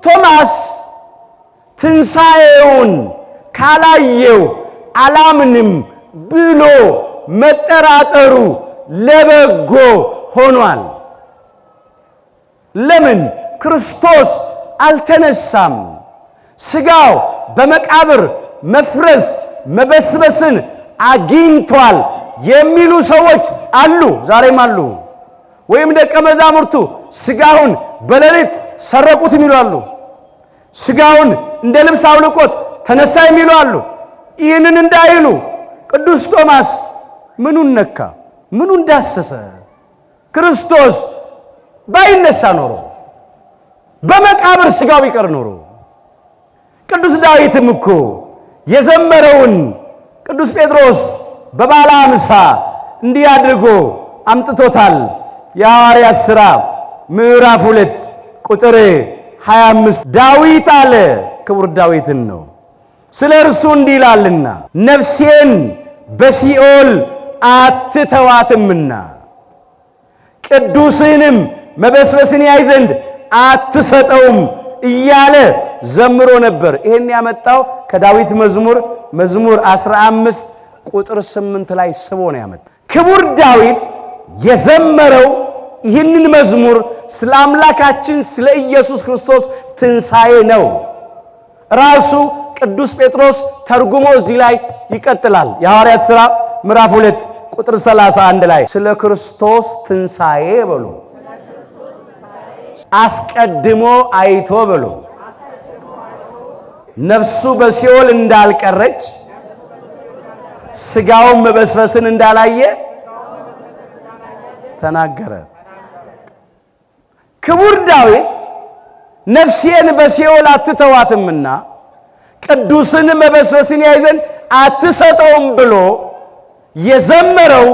ቶማስ ትንሣኤውን ካላየው አላምንም ብሎ መጠራጠሩ ለበጎ ሆኗል። ለምን? ክርስቶስ አልተነሳም። ሥጋው በመቃብር መፍረስ መበስበስን አግኝቷል የሚሉ ሰዎች አሉ፣ ዛሬም አሉ። ወይም ደቀ መዛሙርቱ ሥጋውን በሌሊት ሰረቁት የሚሉ አሉ። ሥጋውን እንደ ልብስ አውልቆት ተነሳ የሚሉ አሉ። ይህንን እንዳይሉ ቅዱስ ቶማስ ምኑን ነካ? ምኑን ዳሰሰ? ክርስቶስ ባይነሳ ኖሮ፣ በመቃብር ሥጋው ቢቀር ኖሮ ቅዱስ ዳዊትም እኮ የዘመረውን ቅዱስ ጴጥሮስ በባለ አምሳ እንዲህ አድርጎ አምጥቶታል። የሐዋርያት ሥራ ምዕራፍ 2 ቁጥር 25 ዳዊት አለ፣ ክቡር ዳዊትን ነው። ስለ እርሱ እንዲህ ይላልና ነፍሴን በሲኦል አትተዋትምና ቅዱስንም መበስበስን ያይ ዘንድ አትሰጠውም እያለ ዘምሮ ነበር። ይሄን ያመጣው ከዳዊት መዝሙር 15 ቁጥር 8 ላይ ስቦ ነው ያመጣው። ክቡር ዳዊት የዘመረው ይህንን መዝሙር ስለ አምላካችን ስለ ኢየሱስ ክርስቶስ ትንሣኤ ነው። ራሱ ቅዱስ ጴጥሮስ ተርጉሞ እዚህ ላይ ይቀጥላል። የሐዋርያት ሥራ ምዕራፍ 2 ቁጥር 31 ላይ ስለ ክርስቶስ ትንሣኤ በሉ አስቀድሞ አይቶ በሉ ነፍሱ በሲኦል እንዳልቀረች ሥጋውን መበስበስን እንዳላየ ተናገረ። ክቡር ዳዊት ነፍሴን በሲኦል አትተዋትምና ቅዱስን መበስበስን ያይ ዘንድ አትሰጠውም ብሎ የዘመረው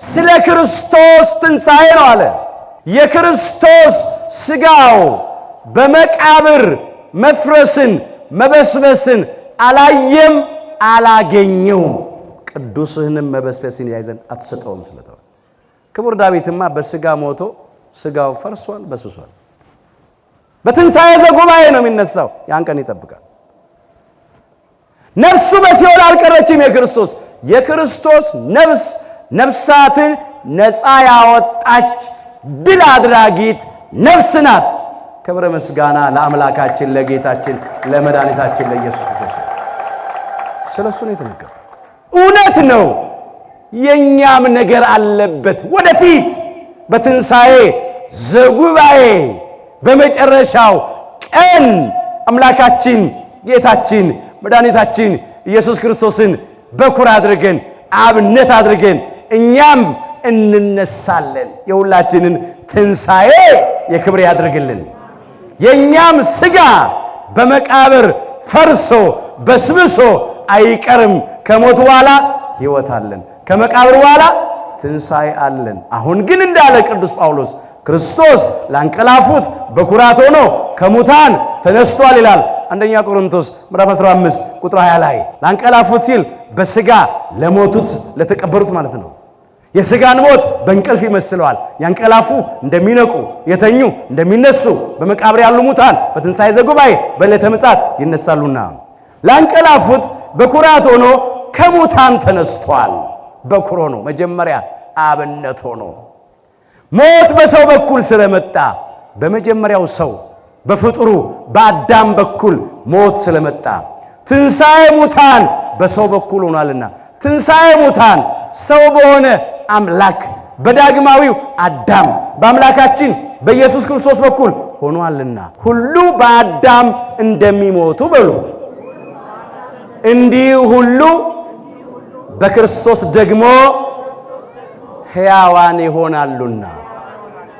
ስለ ክርስቶስ ትንሣኤ ነው አለ። የክርስቶስ ሥጋው በመቃብር መፍረስን መበስበስን አላየም አላገኘውም። ቅዱስህንም መበስበስን ያይ ዘንድ አትሰጠውም ስለተባለ ክቡር ዳዊትማ በሥጋ ሞቶ ሥጋው ፈርሷል፣ በስብሷል። በትንሣኤ ዘጉባኤ ነው የሚነሳው። ያን ቀን ይጠብቃል። ነፍሱ በሲኦል አልቀረችም። የክርስቶስ ነፍስ ነፍሳትን ነፃ ያወጣች ድል አድራጊት ነፍስ ናት። ክብረ ምስጋና ለአምላካችን ለጌታችን ለመድኃኒታችን ለኢየሱስ ክርስቶስ። ስለሱ ነው የተነገረው። እውነት ነው። የኛም ነገር አለበት። ወደፊት በትንሣኤ ዘጉባኤ በመጨረሻው ቀን አምላካችን ጌታችን መድኃኒታችን ኢየሱስ ክርስቶስን በኩር አድርገን አብነት አድርገን እኛም እንነሳለን። የሁላችንን ትንሣኤ የክብር ያድርግልን። የኛም ሥጋ በመቃብር ፈርሶ በስብሶ አይቀርም። ከሞት በኋላ ሕይወት አለን፣ ከመቃብር በኋላ ትንሣኤ አለን። አሁን ግን እንዳለ ቅዱስ ጳውሎስ ክርስቶስ ላንቀላፉት በኩራት ሆኖ ከሙታን ተነስቷል ይላል። አንደኛ ቆሮንቶስ ምዕራፍ 15 ቁጥር 20 ላይ ላንቀላፉት ሲል በሥጋ ለሞቱት ለተቀበሩት ማለት ነው። የሥጋን ሞት በእንቅልፍ ይመስለዋል። ያንቀላፉ እንደሚነቁ የተኙ እንደሚነሱ በመቃብር ያሉ ሙታን በትንሣኤ ዘጉባኤ በዕለተ ምጽአት ይነሳሉና ላንቀላፉት በኩራት ሆኖ ከሙታን ተነስቷል። በኩር ሆኖ መጀመሪያ አብነት ሆኖ ሞት በሰው በኩል ስለመጣ በመጀመሪያው ሰው በፍጡሩ በአዳም በኩል ሞት ስለመጣ ትንሣኤ ሙታን በሰው በኩል ሆኗልና ትንሣኤ ሙታን ሰው በሆነ አምላክ በዳግማዊው አዳም በአምላካችን በኢየሱስ ክርስቶስ በኩል ሆኗልና ሁሉ በአዳም እንደሚሞቱ በሉ እንዲህ ሁሉ በክርስቶስ ደግሞ ሕያዋን ይሆናሉና።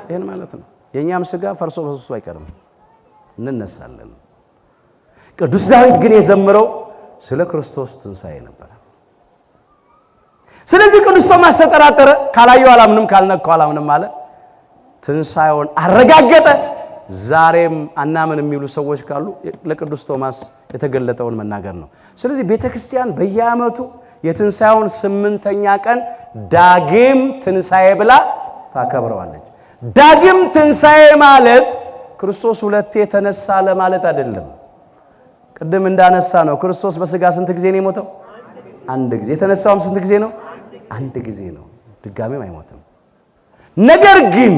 ይሄን ማለት ነው። የኛም ሥጋ ፈርሶ በስብሶ አይቀርም፣ እንነሳለን። ቅዱስ ዳዊት ግን የዘመረው ስለ ክርስቶስ ትንሣኤ ነበር። ስለዚህ ቅዱስ ቶማስ ተጠራጠረ። ካላየው አላምንም፣ ካልነካው አላምንም አለ። ትንሣኤውን አረጋገጠ። ዛሬም አናምን የሚሉ ሰዎች ካሉ ለቅዱስ ቶማስ የተገለጠውን መናገር ነው። ስለዚህ ቤተክርስቲያን በየዓመቱ የትንሣኤውን 8ኛ ቀን ዳግም ትንሣኤ ብላ ታከብረዋለች። ዳግም ትንሣኤ ማለት ክርስቶስ ሁለቴ ተነሳ ለማለት አይደለም። ቅድም እንዳነሳ ነው ክርስቶስ በሥጋ ስንት ጊዜ ነው የሞተው? አንድ ጊዜ። የተነሳውም ስንት ጊዜ ነው? አንድ ጊዜ ነው። ድጋሜም አይሞትም። ነገር ግን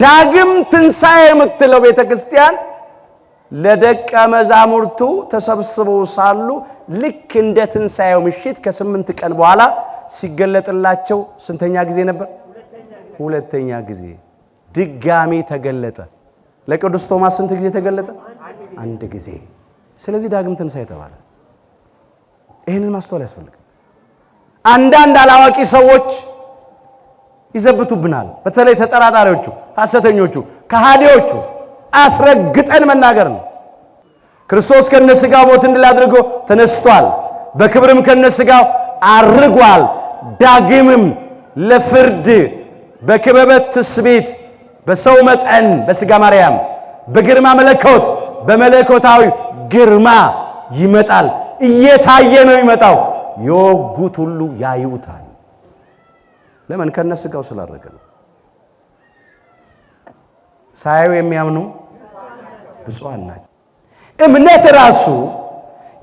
ዳግም ትንሣኤ የምትለው ቤተክርስቲያን ለደቀ መዛሙርቱ ተሰብስበው ሳሉ ልክ እንደ ትንሣኤው ምሽት ከ8 ቀን በኋላ ሲገለጥላቸው ስንተኛ ጊዜ ነበር? ሁለተኛ ጊዜ ድጋሜ ተገለጠ። ለቅዱስ ቶማስ ስንት ጊዜ ተገለጠ? አንድ ጊዜ። ስለዚህ ዳግም ትንሣኤ ተባለ። ይህንን ማስተዋል ያስፈልጋል። አንዳንድ አላዋቂ ሰዎች ይዘብቱብናል። በተለይ ተጠራጣሪዎቹ፣ ሐሰተኞቹ፣ ከሃዲዎቹ አስረግጠን መናገር ነው። ክርስቶስ ከነሥጋው ሞት እንድል አድርጎ ተነስቷል። በክብርም ከነሥጋው አርጓል። ዳግምም ለፍርድ በክበበ ትስብእት በሰው መጠን በሥጋ ማርያም በግርማ መለኮት በመለኮታዊ ግርማ ይመጣል። እየታየ ነው ይመጣው። የወጉት ሁሉ ያዩታል። ለምን? ከነሥጋው ስላረገ ነው። ሳያዩ የሚያምኑ ብፁዓን ናቸው። እምነት ራሱ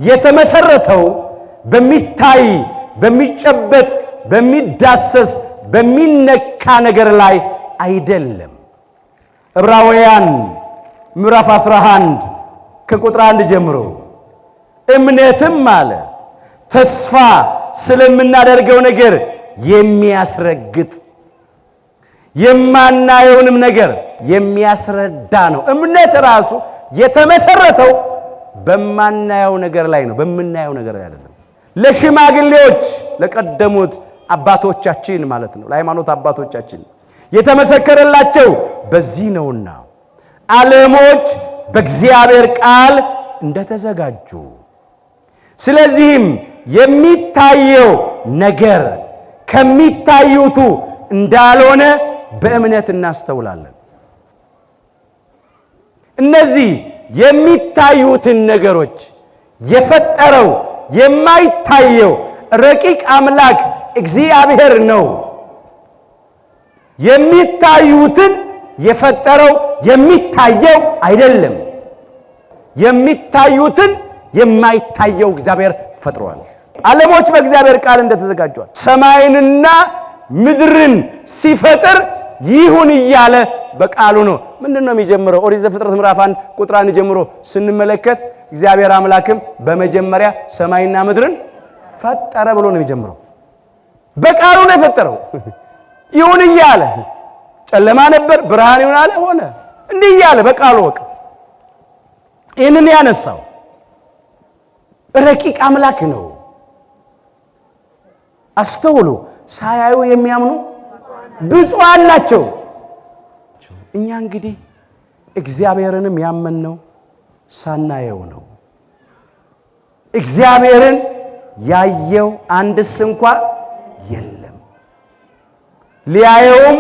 የተመሰረተው በሚታይ በሚጨበጥ በሚዳሰስ በሚነካ ነገር ላይ አይደለም። ዕብራውያን ምዕራፍ 11 ከቁጥር 1 ጀምሮ እምነትም አለ ተስፋ ስለምናደርገው ነገር የሚያስረግጥ የማናየውንም ነገር የሚያስረዳ ነው። እምነት ራሱ የተመሰረተው በማናየው ነገር ላይ ነው፣ በምናየው ነገር ላይ አይደለም። ለሽማግሌዎች ለቀደሙት አባቶቻችን ማለት ነው፣ ለሃይማኖት አባቶቻችን የተመሰከረላቸው በዚህ ነውና ዓለሞች በእግዚአብሔር ቃል እንደተዘጋጁ። ስለዚህም የሚታየው ነገር ከሚታዩቱ እንዳልሆነ በእምነት እናስተውላለን። እነዚህ የሚታዩትን ነገሮች የፈጠረው የማይታየው ረቂቅ አምላክ እግዚአብሔር ነው። የሚታዩትን የፈጠረው የሚታየው አይደለም። የሚታዩትን የማይታየው እግዚአብሔር ፈጥሯል። ዓለሞች በእግዚአብሔር ቃል እንደተዘጋጁ ሰማይንና ምድርን ሲፈጥር ይሁን እያለ በቃሉ ነው። ምንድነው የሚጀምረው? ኦሪት ዘፍጥረት ምዕራፍ 1 ቁጥር 1 ጀምሮ ስንመለከት እግዚአብሔር አምላክም በመጀመሪያ ሰማይና ምድርን ፈጠረ ብሎ ነው የሚጀምረው። በቃሉ ነው የፈጠረው። ይሁን እያለ ጨለማ ነበር፣ ብርሃን ይሁን አለ፣ ሆነ። እንዲህ እያለ በቃሉ ወቅ ይህንን ያነሳው ረቂቅ አምላክ ነው። አስተውሉ። ሳያዩ የሚያምኑ ብፁዓን ናቸው። እኛ እንግዲህ እግዚአብሔርንም ያመንነው ሳናየው ነው። እግዚአብሔርን ያየው አንድስ እንኳን የለም፣ ሊያየውም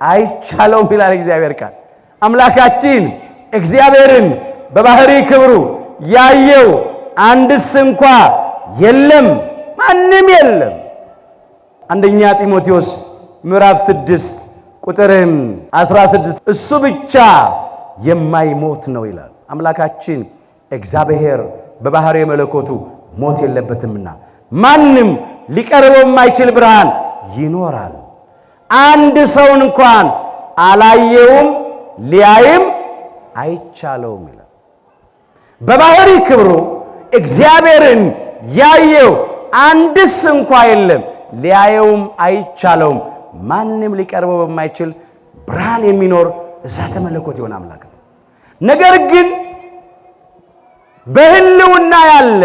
አይቻለውም ይላል እግዚአብሔር ቃል። አምላካችን እግዚአብሔርን በባህሪ ክብሩ ያየው አንድስ እንኳን የለም፣ ማንም የለም። አንደኛ ጢሞቴዎስ ምዕራፍ 6 ቁጥር 16 እሱ ብቻ የማይሞት ነው ይላል። አምላካችን እግዚአብሔር በባህሪ መለኮቱ ሞት የለበትምና ማንም ሊቀርበው የማይችል ብርሃን ይኖራል። አንድ ሰው እንኳን አላየውም ሊያይም አይቻለውም ይላል። በባህሪ ክብሩ እግዚአብሔርን ያየው አንድስ እንኳን የለም፣ ሊያየውም አይቻለውም። ማንም ሊቀርበው በማይችል ብርሃን የሚኖር እሳተ መለኮት የሆነ አምላክ ነው። ነገር ግን በህልውና ያለ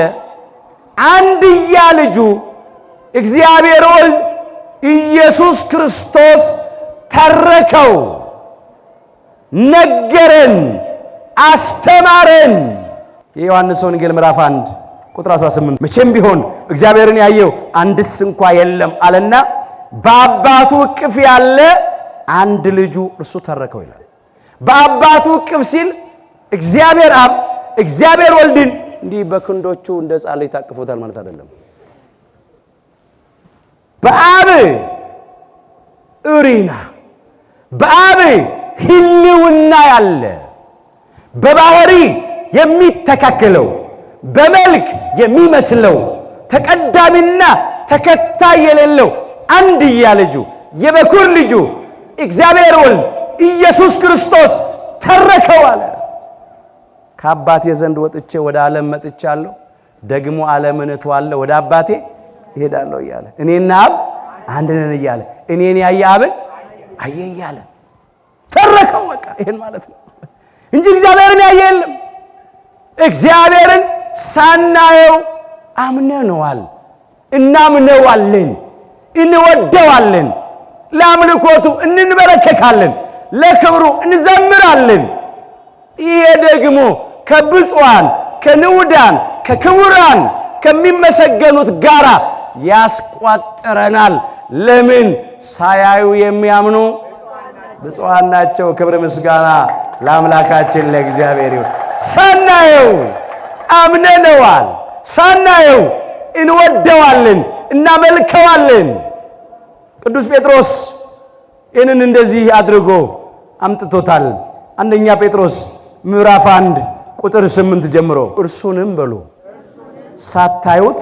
አንድያ ልጁ እግዚአብሔር ወልድ ኢየሱስ ክርስቶስ ተረከው፣ ነገረን፣ አስተማረን። የዮሐንስ ወንጌል ምዕራፍ 1 ቁጥር 18 መቼም ቢሆን እግዚአብሔርን ያየው አንድስ እንኳን የለም አለና በአባቱ እቅፍ ያለ አንድ ልጁ እርሱ ተረከው ይላል። በአባቱ እቅፍ ሲል እግዚአብሔር አብ እግዚአብሔር ወልድን እንዲህ በክንዶቹ እንደ ሕፃን ልጅ ታቅፎታል ማለት አይደለም። በአብ እሪና በአብ ህልውና ያለ በባህሪ የሚተካከለው በመልክ የሚመስለው ተቀዳሚና ተከታይ የሌለው አንድያ ልጁ የበኩር ልጁ እግዚአብሔር ወልድ ኢየሱስ ክርስቶስ ተረከው አለ። ከአባቴ ዘንድ ወጥቼ ወደ ዓለም መጥቻለሁ፣ ደግሞ ዓለምን እተዋለሁ፣ ወደ አባቴ እሄዳለሁ እያለ እኔና አብ አንድ ነን እያለ እኔን ያየ አብን አየ እያለ ተረከው። በቃ ይሄን ማለት ነው እንጂ እግዚአብሔርን ያየ የለም። እግዚአብሔርን ሳናየው አምነነዋል፣ እናምነዋለን፣ እንወደዋለን፣ ለአምልኮቱ እንንበረከካለን፣ ለክብሩ እንዘምራለን። ይሄ ደግሞ ከብፁዓን ከንዑዳን ከክቡራን ከሚመሰገኑት ጋራ ያስቋጥረናል። ለምን? ሳያዩ የሚያምኑ ብፁዓን ናቸው። ክብር ምስጋና ለአምላካችን ለእግዚአብሔር ይሁን። ሳናየው አምነነዋል፣ ሳናየው እንወደዋለን፣ እናመልከዋለን። ቅዱስ ጴጥሮስ ይህንን እንደዚህ አድርጎ አምጥቶታል። አንደኛ ጴጥሮስ ምዕራፍ 1 ቁጥር 8 ጀምሮ እርሱንም በሉ ሳታዩት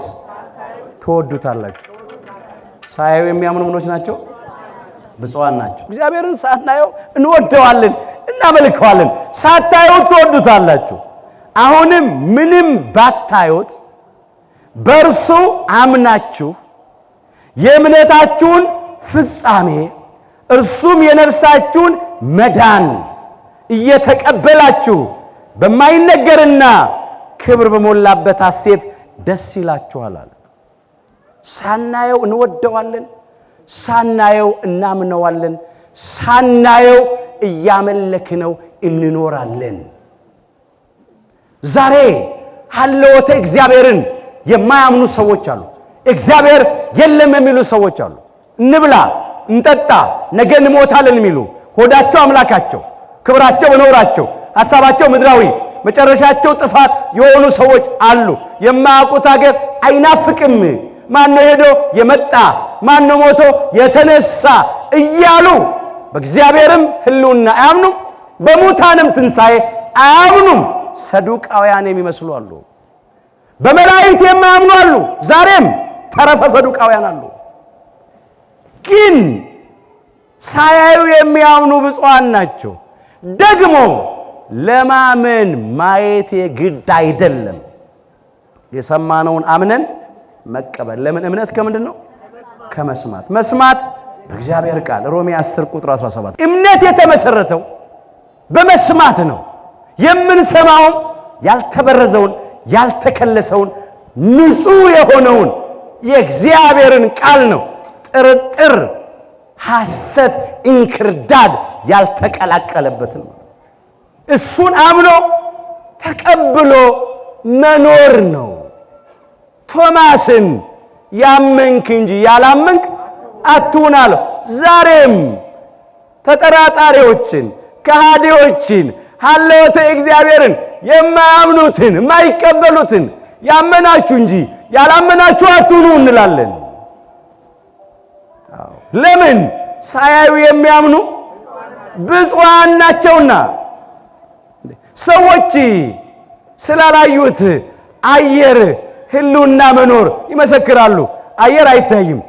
ትወዱታላችሁ። ሳያዩ የሚያምኑ ምኖች ናቸው? ብፁዓን ናቸው። እግዚአብሔርን ሳናየው እንወደዋለን፣ እናመልከዋለን። ሳታዩት ትወዱታላችሁ። አሁንም ምንም ባታዩት በእርሱ አምናችሁ የእምነታችሁን ፍጻሜ እርሱም የነፍሳችሁን መዳን እየተቀበላችሁ በማይነገርና ክብር በሞላበት ሐሴት ደስ ይላችኋል አለ። ሳናየው እንወደዋለን፣ ሳናየው እናምነዋለን፣ ሳናየው እያመለክነው እንኖራለን። ዛሬ ሀልዎተ እግዚአብሔርን የማያምኑ ሰዎች አሉ። እግዚአብሔር የለም የሚሉ ሰዎች አሉ። እንብላ እንጠጣ ነገ እንሞታለን የሚሉ ሆዳቸው አምላካቸው፣ ክብራቸው በኖራቸው፣ ሐሳባቸው ምድራዊ፣ መጨረሻቸው ጥፋት የሆኑ ሰዎች አሉ። የማያውቁት ሀገር አይናፍቅም። ማነው ሄዶ የመጣ ማነው ሞቶ የተነሳ እያሉ በእግዚአብሔርም ሕልውና አያምኑም፣ በሙታንም ትንሣኤ አያምኑም። ሰዱቃውያን የሚመስሉ አሉ። በመላእክት የማያምኑ አሉ። ዛሬም ተረፈ ሰዱቃውያን አሉ። ግን ሳያዩ የሚያምኑ ብፁዓን ናቸው። ደግሞ ለማመን ማየት የግድ አይደለም። የሰማነውን አምነን መቀበል። ለምን? እምነት ከምንድን ነው? ከመስማት። መስማት በእግዚአብሔር ቃል። ሮሜ 10 ቁጥር 17 እምነት የተመሰረተው በመስማት ነው። የምንሰማውም ያልተበረዘውን ያልተከለሰውን ንጹሕ የሆነውን የእግዚአብሔርን ቃል ነው። ጥርጥር፣ ሐሰት፣ እንክርዳድ ያልተቀላቀለበትን ነው። እሱን አምኖ ተቀብሎ መኖር ነው። ቶማስን ያመንክ እንጂ ያላመንክ አትሁን አለው። ዛሬም ተጠራጣሪዎችን፣ ከሃዲዎችን፣ ሀልዎተ እግዚአብሔርን የማያምኑትን የማይቀበሉትን ያመናችሁ እንጂ ያላመናችሁ አትሁኑ እንላለን። ለምን? ሳያዩ የሚያምኑ ብፁዓን ናቸውና። ሰዎች ስላላዩት አየር ሕልውና መኖር ይመሰክራሉ። አየር አይታይም፣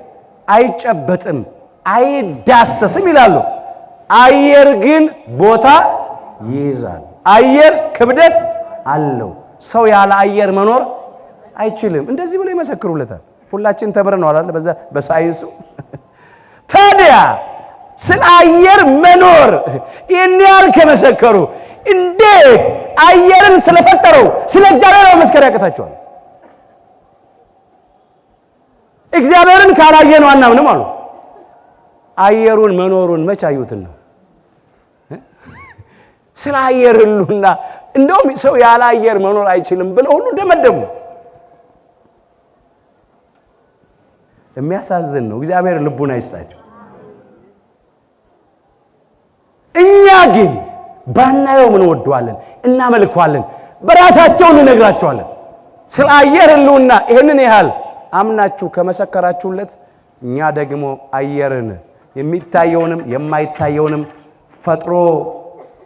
አይጨበጥም፣ አይዳሰስም ይላሉ። አየር ግን ቦታ ይይዛል። አየር ክብደት አለው። ሰው ያለ አየር መኖር አይችልም። እንደዚህ ብለው ይመሰክሩለታል። ሁላችን ተምረናል አይደል? በዛ በሳይንሱ። ታዲያ ስለ አየር መኖር ይህን ያህል ከመሰከሩ እንዴት አየርን ስለፈጠረው ስለ እግዚአብሔር መመስከር ያቅታቸዋል? እግዚአብሔርን ካላየነው አናምንም አሉ። አየሩን መኖሩን መች አዩትና? ስለ አየር ሕልውና እንደውም ሰው ያለ አየር መኖር አይችልም ብለው ሁሉ ደመደሙ። የሚያሳዝን ነው። እግዚአብሔር ልቡን አይስጣቸው። እኛ ግን ባናየው ምን ወደዋለን፣ እናመልከዋለን፣ በራሳቸው እንነግራቸዋለን። ስለ አየር ሕልውና ይሄንን ያህል አምናችሁ ከመሰከራችሁለት እኛ ደግሞ አየርን የሚታየውንም የማይታየውንም ፈጥሮ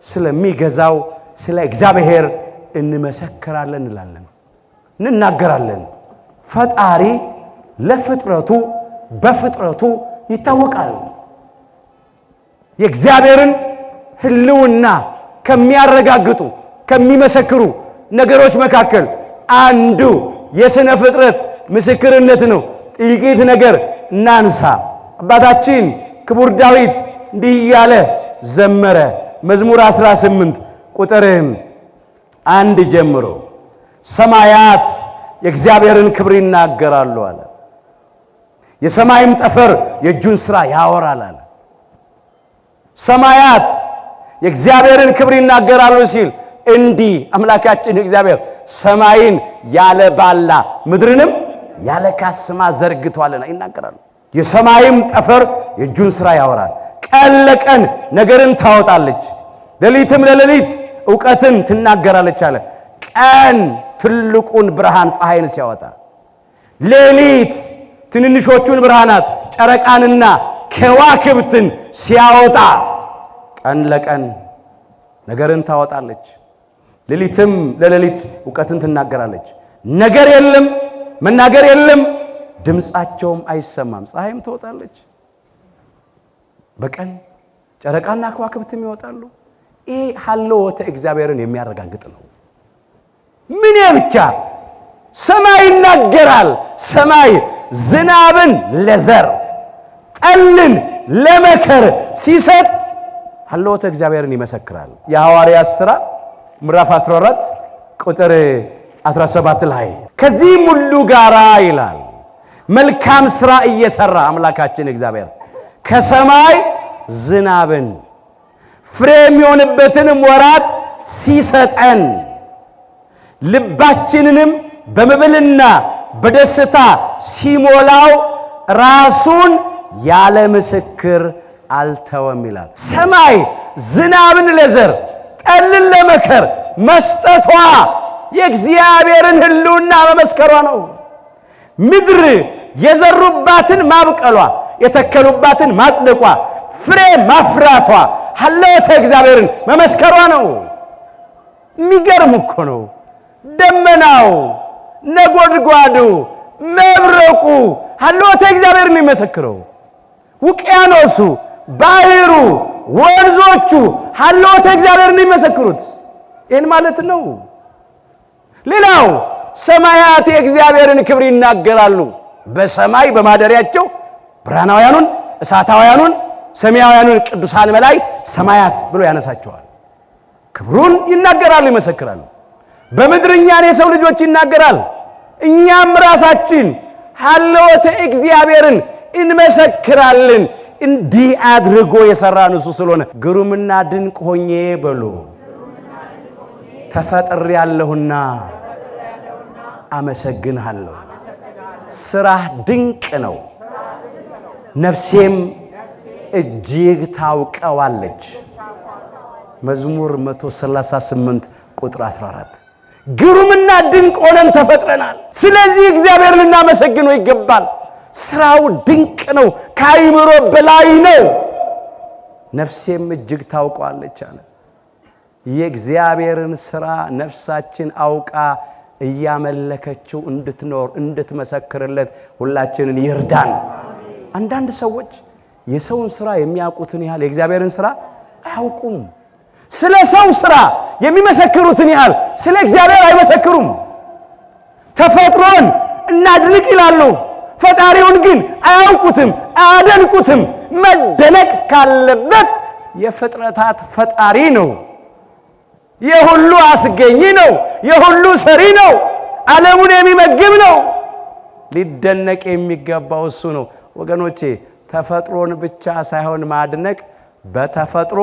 ስለሚገዛው ስለ እግዚአብሔር እንመሰክራለን እንላለን፣ እንናገራለን። ፈጣሪ ለፍጥረቱ በፍጥረቱ ይታወቃል። የእግዚአብሔርን ሕልውና ከሚያረጋግጡ ከሚመሰክሩ ነገሮች መካከል አንዱ የሥነ ፍጥረት ምስክርነት ነው። ጥቂት ነገር እናንሳ። አባታችን ክቡር ዳዊት እንዲህ እያለ ዘመረ። መዝሙር 18 ቁጥር 1 ጀምሮ ሰማያት የእግዚአብሔርን ክብር ይናገራሉ አለ። የሰማይም ጠፈር የእጁን ሥራ ያወራል አለ። ሰማያት የእግዚአብሔርን ክብር ይናገራሉ ሲል እንዲህ አምላካችን እግዚአብሔር ሰማይን ያለ ባላ ምድርንም ያለ ካስማ ዘርግቷልና ይናገራሉ። የሰማይም ጠፈር የእጁን ሥራ ያወራል። ቀን ለቀን ነገርን ታወጣለች፣ ሌሊትም ለሌሊት ዕውቀትን ትናገራለች አለ። ቀን ትልቁን ብርሃን ፀሐይን ሲያወጣ፣ ሌሊት ትንንሾቹን ብርሃናት ጨረቃንና ከዋክብትን ሲያወጣ፣ ቀን ለቀን ነገርን ታወጣለች፣ ሌሊትም ለሌሊት ዕውቀትን ትናገራለች። ነገር የለም፣ መናገር የለም፣ ድምፃቸውም አይሰማም። ፀሐይም ትወጣለች፣ በቀን ጨረቃና ከዋክብትም ይወጣሉ። ይህ ሀልዎተ እግዚአብሔርን የሚያረጋግጥ ነው። ምን ብቻ ሰማይ ይናገራል። ሰማይ ዝናብን ለዘር ጠልን ለመከር ሲሰጥ ሀልዎተ እግዚአብሔርን ይመሰክራል። የሐዋርያት ሥራ ምዕራፍ 14 ቁጥር 17 ላይ ከዚህም ሁሉ ጋራ ይላል መልካም ሥራ እየሰራ አምላካችን እግዚአብሔር ከሰማይ ዝናብን ፍሬ የሚሆንበትንም ወራት ሲሰጠን ልባችንንም በመብልና በደስታ ሲሞላው ራሱን ያለ ምስክር አልተወም ይላል። ሰማይ ዝናብን ለዘር ጠልን ለመከር መስጠቷ የእግዚአብሔርን ሕልውና መመስከሯ ነው። ምድር የዘሩባትን ማብቀሏ፣ የተከሉባትን ማጽደቋ፣ ፍሬ ማፍራቷ ሀለወተ እግዚአብሔርን መመስከሯ ነው። የሚገርም እኮ ነው። ደመናው፣ ነጎድጓዱ፣ መብረቁ ሀለወተ እግዚአብሔርን የሚመሰክረው፣ ውቅያኖሱ፣ ባህሩ፣ ወንዞቹ ሀለወተ እግዚአብሔርን የሚመሰክሩት ይህን ማለት ነው። ሌላው ሰማያት የእግዚአብሔርን ክብር ይናገራሉ። በሰማይ በማደሪያቸው ብርሃናውያኑን፣ እሳታውያኑን፣ ሰማያውያኑን ቅዱሳን መላእክት ሰማያት ብሎ ያነሳቸዋል። ክብሩን ይናገራሉ፣ ይመሰክራሉ። በምድር እኛን የሰው ልጆች ይናገራል። እኛም ራሳችን ሀለወተ እግዚአብሔርን እንመሰክራለን። እንዲህ አድርጎ የሰራን እሱ ስለሆነ ግሩምና ድንቅ ሆኜ በሉ ተፈጥሬአለሁና አመሰግንሃለሁ። ስራህ ድንቅ ነው፣ ነፍሴም እጅግ ታውቀዋለች። መዝሙር 138 ቁጥር 14። ግሩምና ድንቅ ሆነን ተፈጥረናል። ስለዚህ እግዚአብሔር ልናመሰግነው ይገባል። ስራው ድንቅ ነው፣ ከአይምሮ በላይ ነው። ነፍሴም እጅግ ታውቀዋለች አለ። የእግዚአብሔርን ስራ ነፍሳችን አውቃ እያመለከችው እንድትኖር እንድትመሰክርለት ሁላችንን ይርዳን። አንዳንድ ሰዎች የሰውን ስራ የሚያውቁትን ያህል የእግዚአብሔርን ስራ አያውቁም። ስለ ሰው ስራ የሚመሰክሩትን ያህል ስለ እግዚአብሔር አይመሰክሩም። ተፈጥሮን እናድንቅ ይላሉ፣ ፈጣሪውን ግን አያውቁትም፣ አያደንቁትም። መደነቅ ካለበት የፍጥረታት ፈጣሪ ነው። የሁሉ አስገኝ ነው። የሁሉ ሰሪ ነው። ዓለሙን የሚመግብ ነው። ሊደነቅ የሚገባው እሱ ነው። ወገኖቼ ተፈጥሮን ብቻ ሳይሆን ማድነቅ፣ በተፈጥሮ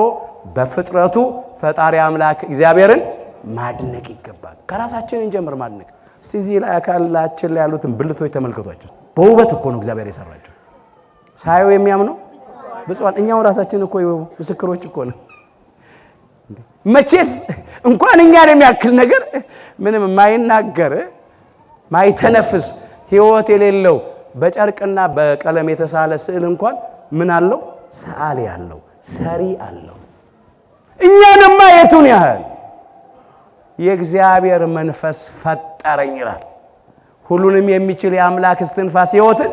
በፍጥረቱ ፈጣሪ አምላክ እግዚአብሔርን ማድነቅ ይገባል። ከራሳችን እንጀምር ማድነቅ። እስቲ እዚህ ላይ አካላችን ላይ ያሉትን ብልቶች ተመልከቷቸው። በውበት እኮ ነው እግዚአብሔር የሰራቸው። ሳይው የሚያምነው ብፁዓን እኛው ራሳችን እኮ ምስክሮች እኮ ነው። መቼስ እንኳን እኛን የሚያክል ነገር ምንም ማይናገር ማይተነፍስ ሕይወት የሌለው በጨርቅና በቀለም የተሳለ ስዕል እንኳን ምን አለው? ሰዓሊ አለው፣ ሰሪ አለው። እኛንማ የቱን ያህል የእግዚአብሔር መንፈስ ፈጠረኝ ይላል። ሁሉንም የሚችል የአምላክ እስትንፋስ ሕይወትን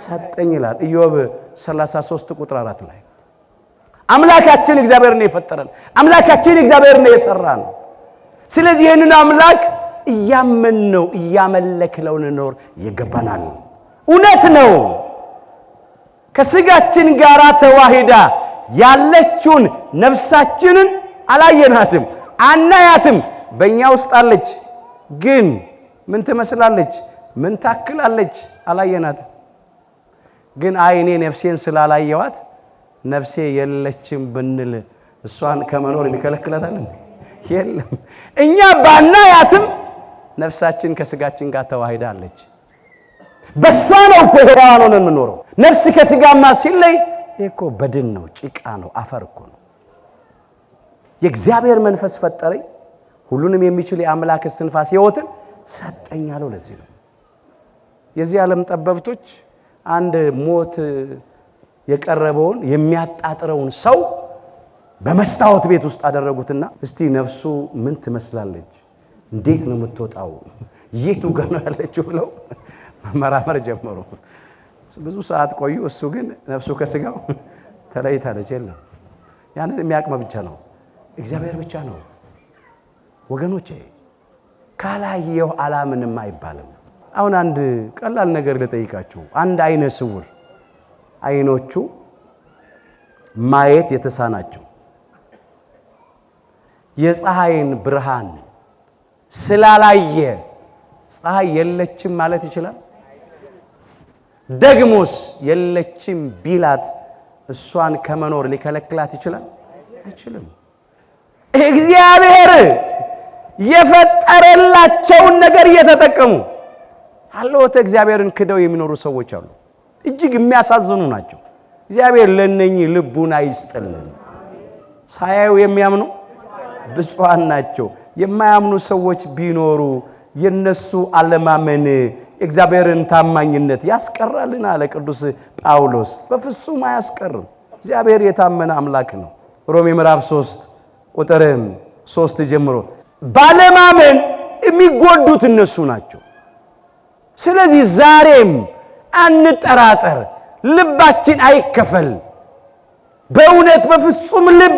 ሰጠኝ ይላል ኢዮብ 33 ቁጥር 4 ላይ። አምላካችን እግዚአብሔር ነው የፈጠረን። አምላካችን እግዚአብሔር ነው የሰራን። ስለዚህ ይህንን አምላክ እያመንነው እያመለክነው እንኖር ይገባናል። እውነት ነው ከስጋችን ጋር ተዋሂዳ ያለችውን ነፍሳችንን አላየናትም፣ አናያትም። በእኛ ውስጥ አለች፣ ግን ምን ትመስላለች? ምን ታክላለች? አላየናትም። ግን እኔ ነፍሴን ስላላየዋት ነፍሴ የለችም ብንል እሷን ከመኖር የሚከለክላታል? የለም። እኛ ባናያትም ነፍሳችን ከስጋችን ጋር ተዋሂዳለች። በሷ ነው እኮ ሕያዋን ሆነን የምንኖረው። ነፍስ ከስጋማ ሲለይ እኮ በድን ነው፣ ጭቃ ነው፣ አፈር እኮ ነው። የእግዚአብሔር መንፈስ ፈጠረኝ፣ ሁሉንም የሚችል የአምላክ እስትንፋስ ሕይወትን ሰጠኝ አለው። ለዚህ ነው የዚህ ዓለም ጠበብቶች አንድ ሞት የቀረበውን የሚያጣጥረውን ሰው በመስታወት ቤት ውስጥ አደረጉትና እስቲ ነፍሱ ምን ትመስላለች? እንዴት ነው የምትወጣው? የቱ ጋር ነው ያለችው? ብለው መመራመር ጀመሩ። ብዙ ሰዓት ቆዩ። እሱ ግን ነፍሱ ከስጋው ተለይታለች። የለም ያንን የሚያቅመ ብቻ ነው እግዚአብሔር ብቻ ነው። ወገኖቼ ካላየው አላምንም አይባልም። አሁን አንድ ቀላል ነገር ልጠይቃችሁ። አንድ አይነ ስውር አይኖቹ ማየት የተሳናቸው የፀሐይን ብርሃን ስላላየ ፀሐይ የለችም ማለት ይችላል? ደግሞስ የለችም ቢላት እሷን ከመኖር ሊከለክላት ይችላል? አይችልም። እግዚአብሔር የፈጠረላቸውን ነገር እየተጠቀሙ ሀልዎተ እግዚአብሔርን ክደው የሚኖሩ ሰዎች አሉ። እጅግ የሚያሳዝኑ ናቸው። እግዚአብሔር ለነኚህ ልቡን አይስጥልን። ሳያዩ የሚያምኑ ብፁዓን ናቸው። የማያምኑ ሰዎች ቢኖሩ የነሱ አለማመን እግዚአብሔርን ታማኝነት ያስቀራልና አለ ቅዱስ ጳውሎስ። በፍጹም አያስቀርም። እግዚአብሔር የታመነ አምላክ ነው። ሮሜ ምዕራፍ 3 ቁጥር 3 ጀምሮ ባለማመን የሚጎዱት እነሱ ናቸው። ስለዚህ ዛሬም አንጠራጠር፣ ልባችን አይከፈል። በእውነት በፍጹም ልብ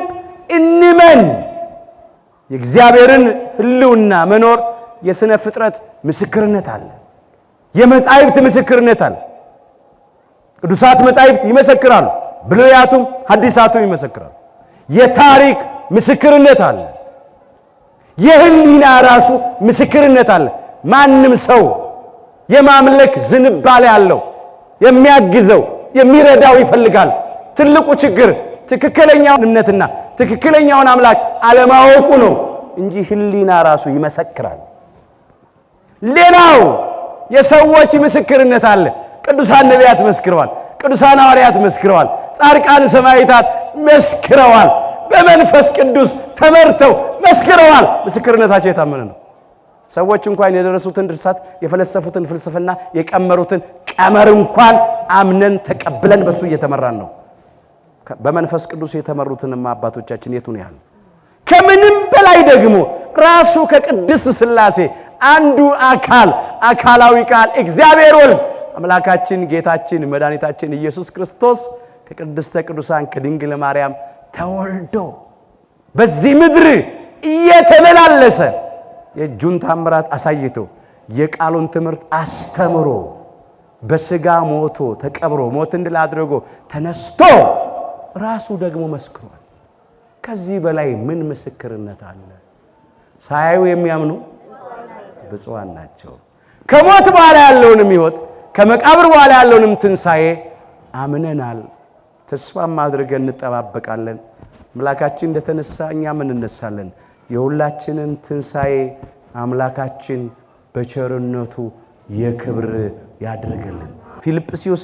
እንመን። የእግዚአብሔርን ሕልውና መኖር የሥነ ፍጥረት ምስክርነት አለ። የመጻሕፍት ምስክርነት አለ። ቅዱሳት መጻሕፍት ይመሰክራሉ፣ ብሉያቱም ሐዲሳቱም ይመሰክራሉ። የታሪክ ምስክርነት አለ። የሕሊና ራሱ ምስክርነት አለ። ማንም ሰው የማምለክ ዝንባሌ ያለው የሚያግዘው የሚረዳው ይፈልጋል። ትልቁ ችግር ትክክለኛውን እምነትና ትክክለኛውን አምላክ አለማወቁ ነው እንጂ ሕሊና ራሱ ይመሰክራል። ሌላው የሰዎች ምስክርነት አለ። ቅዱሳን ነቢያት መስክረዋል፣ ቅዱሳን ሐዋርያት መስክረዋል፣ ጻድቃን ሰማዕታት መስክረዋል፣ በመንፈስ ቅዱስ ተመርተው መስክረዋል። ምስክርነታቸው የታመነ ነው። ሰዎች እንኳን የደረሱትን ድርሳት የፈለሰፉትን ፍልስፍና የቀመሩትን ቀመር እንኳን አምነን ተቀብለን በሱ እየተመራን ነው። በመንፈስ ቅዱስ የተመሩትንማ አባቶቻችን የቱን ያህል። ከምንም በላይ ደግሞ ራሱ ከቅድስት ሥላሴ አንዱ አካላዊ ቃል እግዚአብሔር ወልድ አምላካችን ጌታችን መድኃኒታችን ኢየሱስ ክርስቶስ ከቅድስተ ቅዱሳን ከድንግል ማርያም ተወልዶ በዚህ ምድር እየተመላለሰ የእጁን ታምራት አሳይቶ የቃሉን ትምህርት አስተምሮ በሥጋ ሞቶ ተቀብሮ ሞትን ድል አድርጎ ተነስቶ ራሱ ደግሞ መስክሯል። ከዚህ በላይ ምን ምስክርነት አለ? ሳያዩ የሚያምኑ ብፁዓን ናቸው። ከሞት በኋላ ያለውንም ሕይወት ከመቃብር በኋላ ያለውንም ትንሣኤ አምነናል፣ ተስፋም አድርገን እንጠባበቃለን። አምላካችን እንደተነሳ እኛም እንነሳለን። የሁላችንን ትንሣኤ አምላካችን በቸርነቱ የክብር ያድርግልን። ፊልጵስዩስ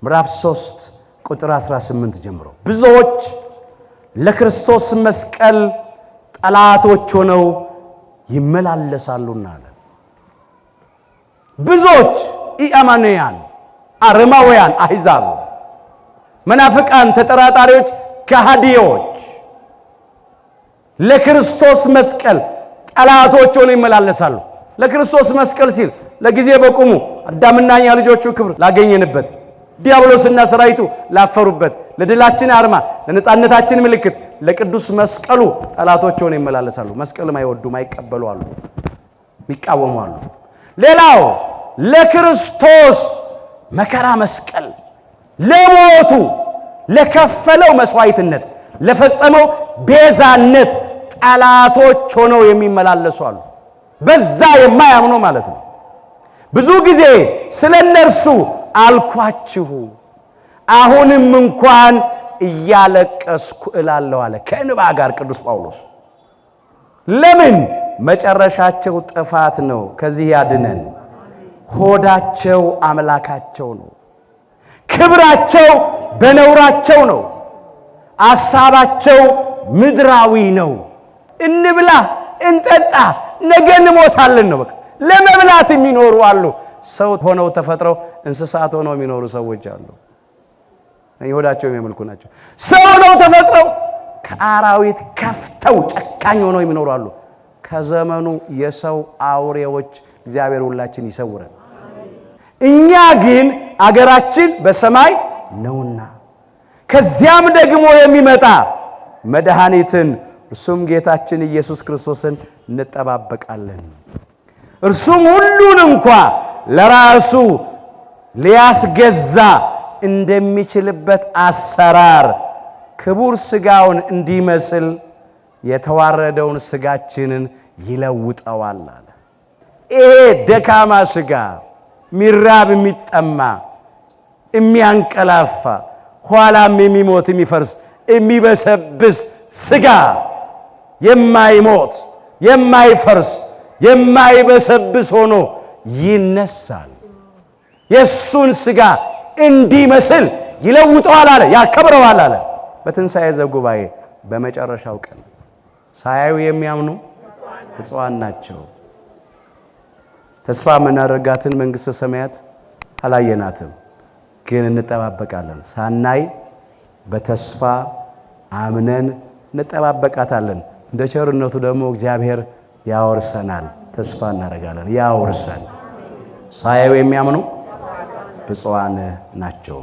ምዕራፍ 3 ቁጥር 18 ጀምሮ ብዙዎች ለክርስቶስ መስቀል ጠላቶች ሆነው ይመላለሳሉና አለ። ብዙዎች ኢአማንያን፣ አረማውያን፣ አሕዛብ፣ መናፍቃን፣ ተጠራጣሪዎች፣ ከሃዲዎች ለክርስቶስ መስቀል ጠላቶች ሆነው ይመላለሳሉ። ለክርስቶስ መስቀል ሲል ለጊዜ በቁሙ አዳምና እኛ ልጆቹ ክብር ላገኘንበት፣ ዲያብሎስና ሰራዊቱ ላፈሩበት፣ ለድላችን አርማ፣ ለነጻነታችን ምልክት ለቅዱስ መስቀሉ ጠላቶች ሆነው ይመላለሳሉ። መስቀልም አይወዱም፣ አይቀበሉ አሉ፣ ይቃወሙ አሉ። ሌላው ለክርስቶስ መከራ መስቀል ለሞቱ ለከፈለው መስዋዕትነት ለፈጸመው ቤዛነት ጠላቶች ሆነው የሚመላለሱ አሉ። በዛ የማያምኑ ማለት ነው። ብዙ ጊዜ ስለነርሱ አልኳችሁ፣ አሁንም እንኳን እያለቀስኩ እላለሁ አለ ከእንባ ጋር ቅዱስ ጳውሎስ። ለምን? መጨረሻቸው ጥፋት ነው። ከዚህ ያድነን። ሆዳቸው አምላካቸው ነው። ክብራቸው በነውራቸው ነው። አሳባቸው ምድራዊ ነው። እንብላ እንጠጣ ነገ እንሞታለን ነው። በቃ ለመብላት የሚኖሩ አሉ። ሰው ሆነው ተፈጥረው እንስሳት ሆነው የሚኖሩ ሰዎች አሉ። ሆዳቸው የሚያመልኩ ናቸው። ሰው ሆነው ተፈጥረው ከአራዊት ከፍተው ጨካኝ ሆነው የሚኖሩ አሉ። ከዘመኑ የሰው አውሬዎች እግዚአብሔር ሁላችን ይሰውረን። እኛ ግን አገራችን በሰማይ ነውና ከዚያም ደግሞ የሚመጣ መድኃኒትን እርሱም ጌታችን ኢየሱስ ክርስቶስን እንጠባበቃለን። እርሱም ሁሉን እንኳን ለራሱ ሊያስገዛ እንደሚችልበት አሰራር ክቡር ሥጋውን እንዲመስል የተዋረደውን ሥጋችንን ይለውጠዋል አለ። ይሄ ደካማ ሥጋ ሚራብ የሚጠማ የሚያንቀላፋ ኋላም የሚሞት የሚፈርስ የሚበሰብስ ሥጋ የማይሞት የማይፈርስ የማይበሰብስ ሆኖ ይነሳል። የሱን ሥጋ እንዲመስል ይለውጠዋል አለ፣ ያከብረዋል አለ። በትንሣኤ ዘጉባኤ በመጨረሻው ቀን ሳያዩ የሚያምኑ ብፁዓን ናቸው። ተስፋ የምናደርጋትን መንግሥተ ሰማያት አላየናትም፣ ግን እንጠባበቃለን። ሳናይ በተስፋ አምነን እንጠባበቃታለን። እንደ ቸርነቱ ደግሞ እግዚአብሔር ያወርሰናል። ተስፋ እናደርጋለን ያወርሰን። ሳያዩ የሚያምኑ ብፁዓን ናቸው።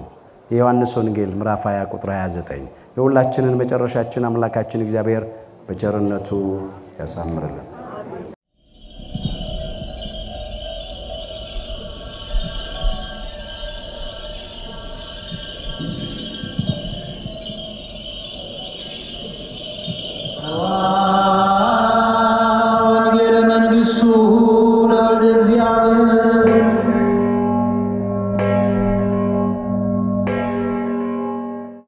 የዮሐንስ ወንጌል ምዕራፍ 20 ቁጥር 29። የሁላችንን መጨረሻችን አምላካችን እግዚአብሔር በቸርነቱ ያሳምርልን።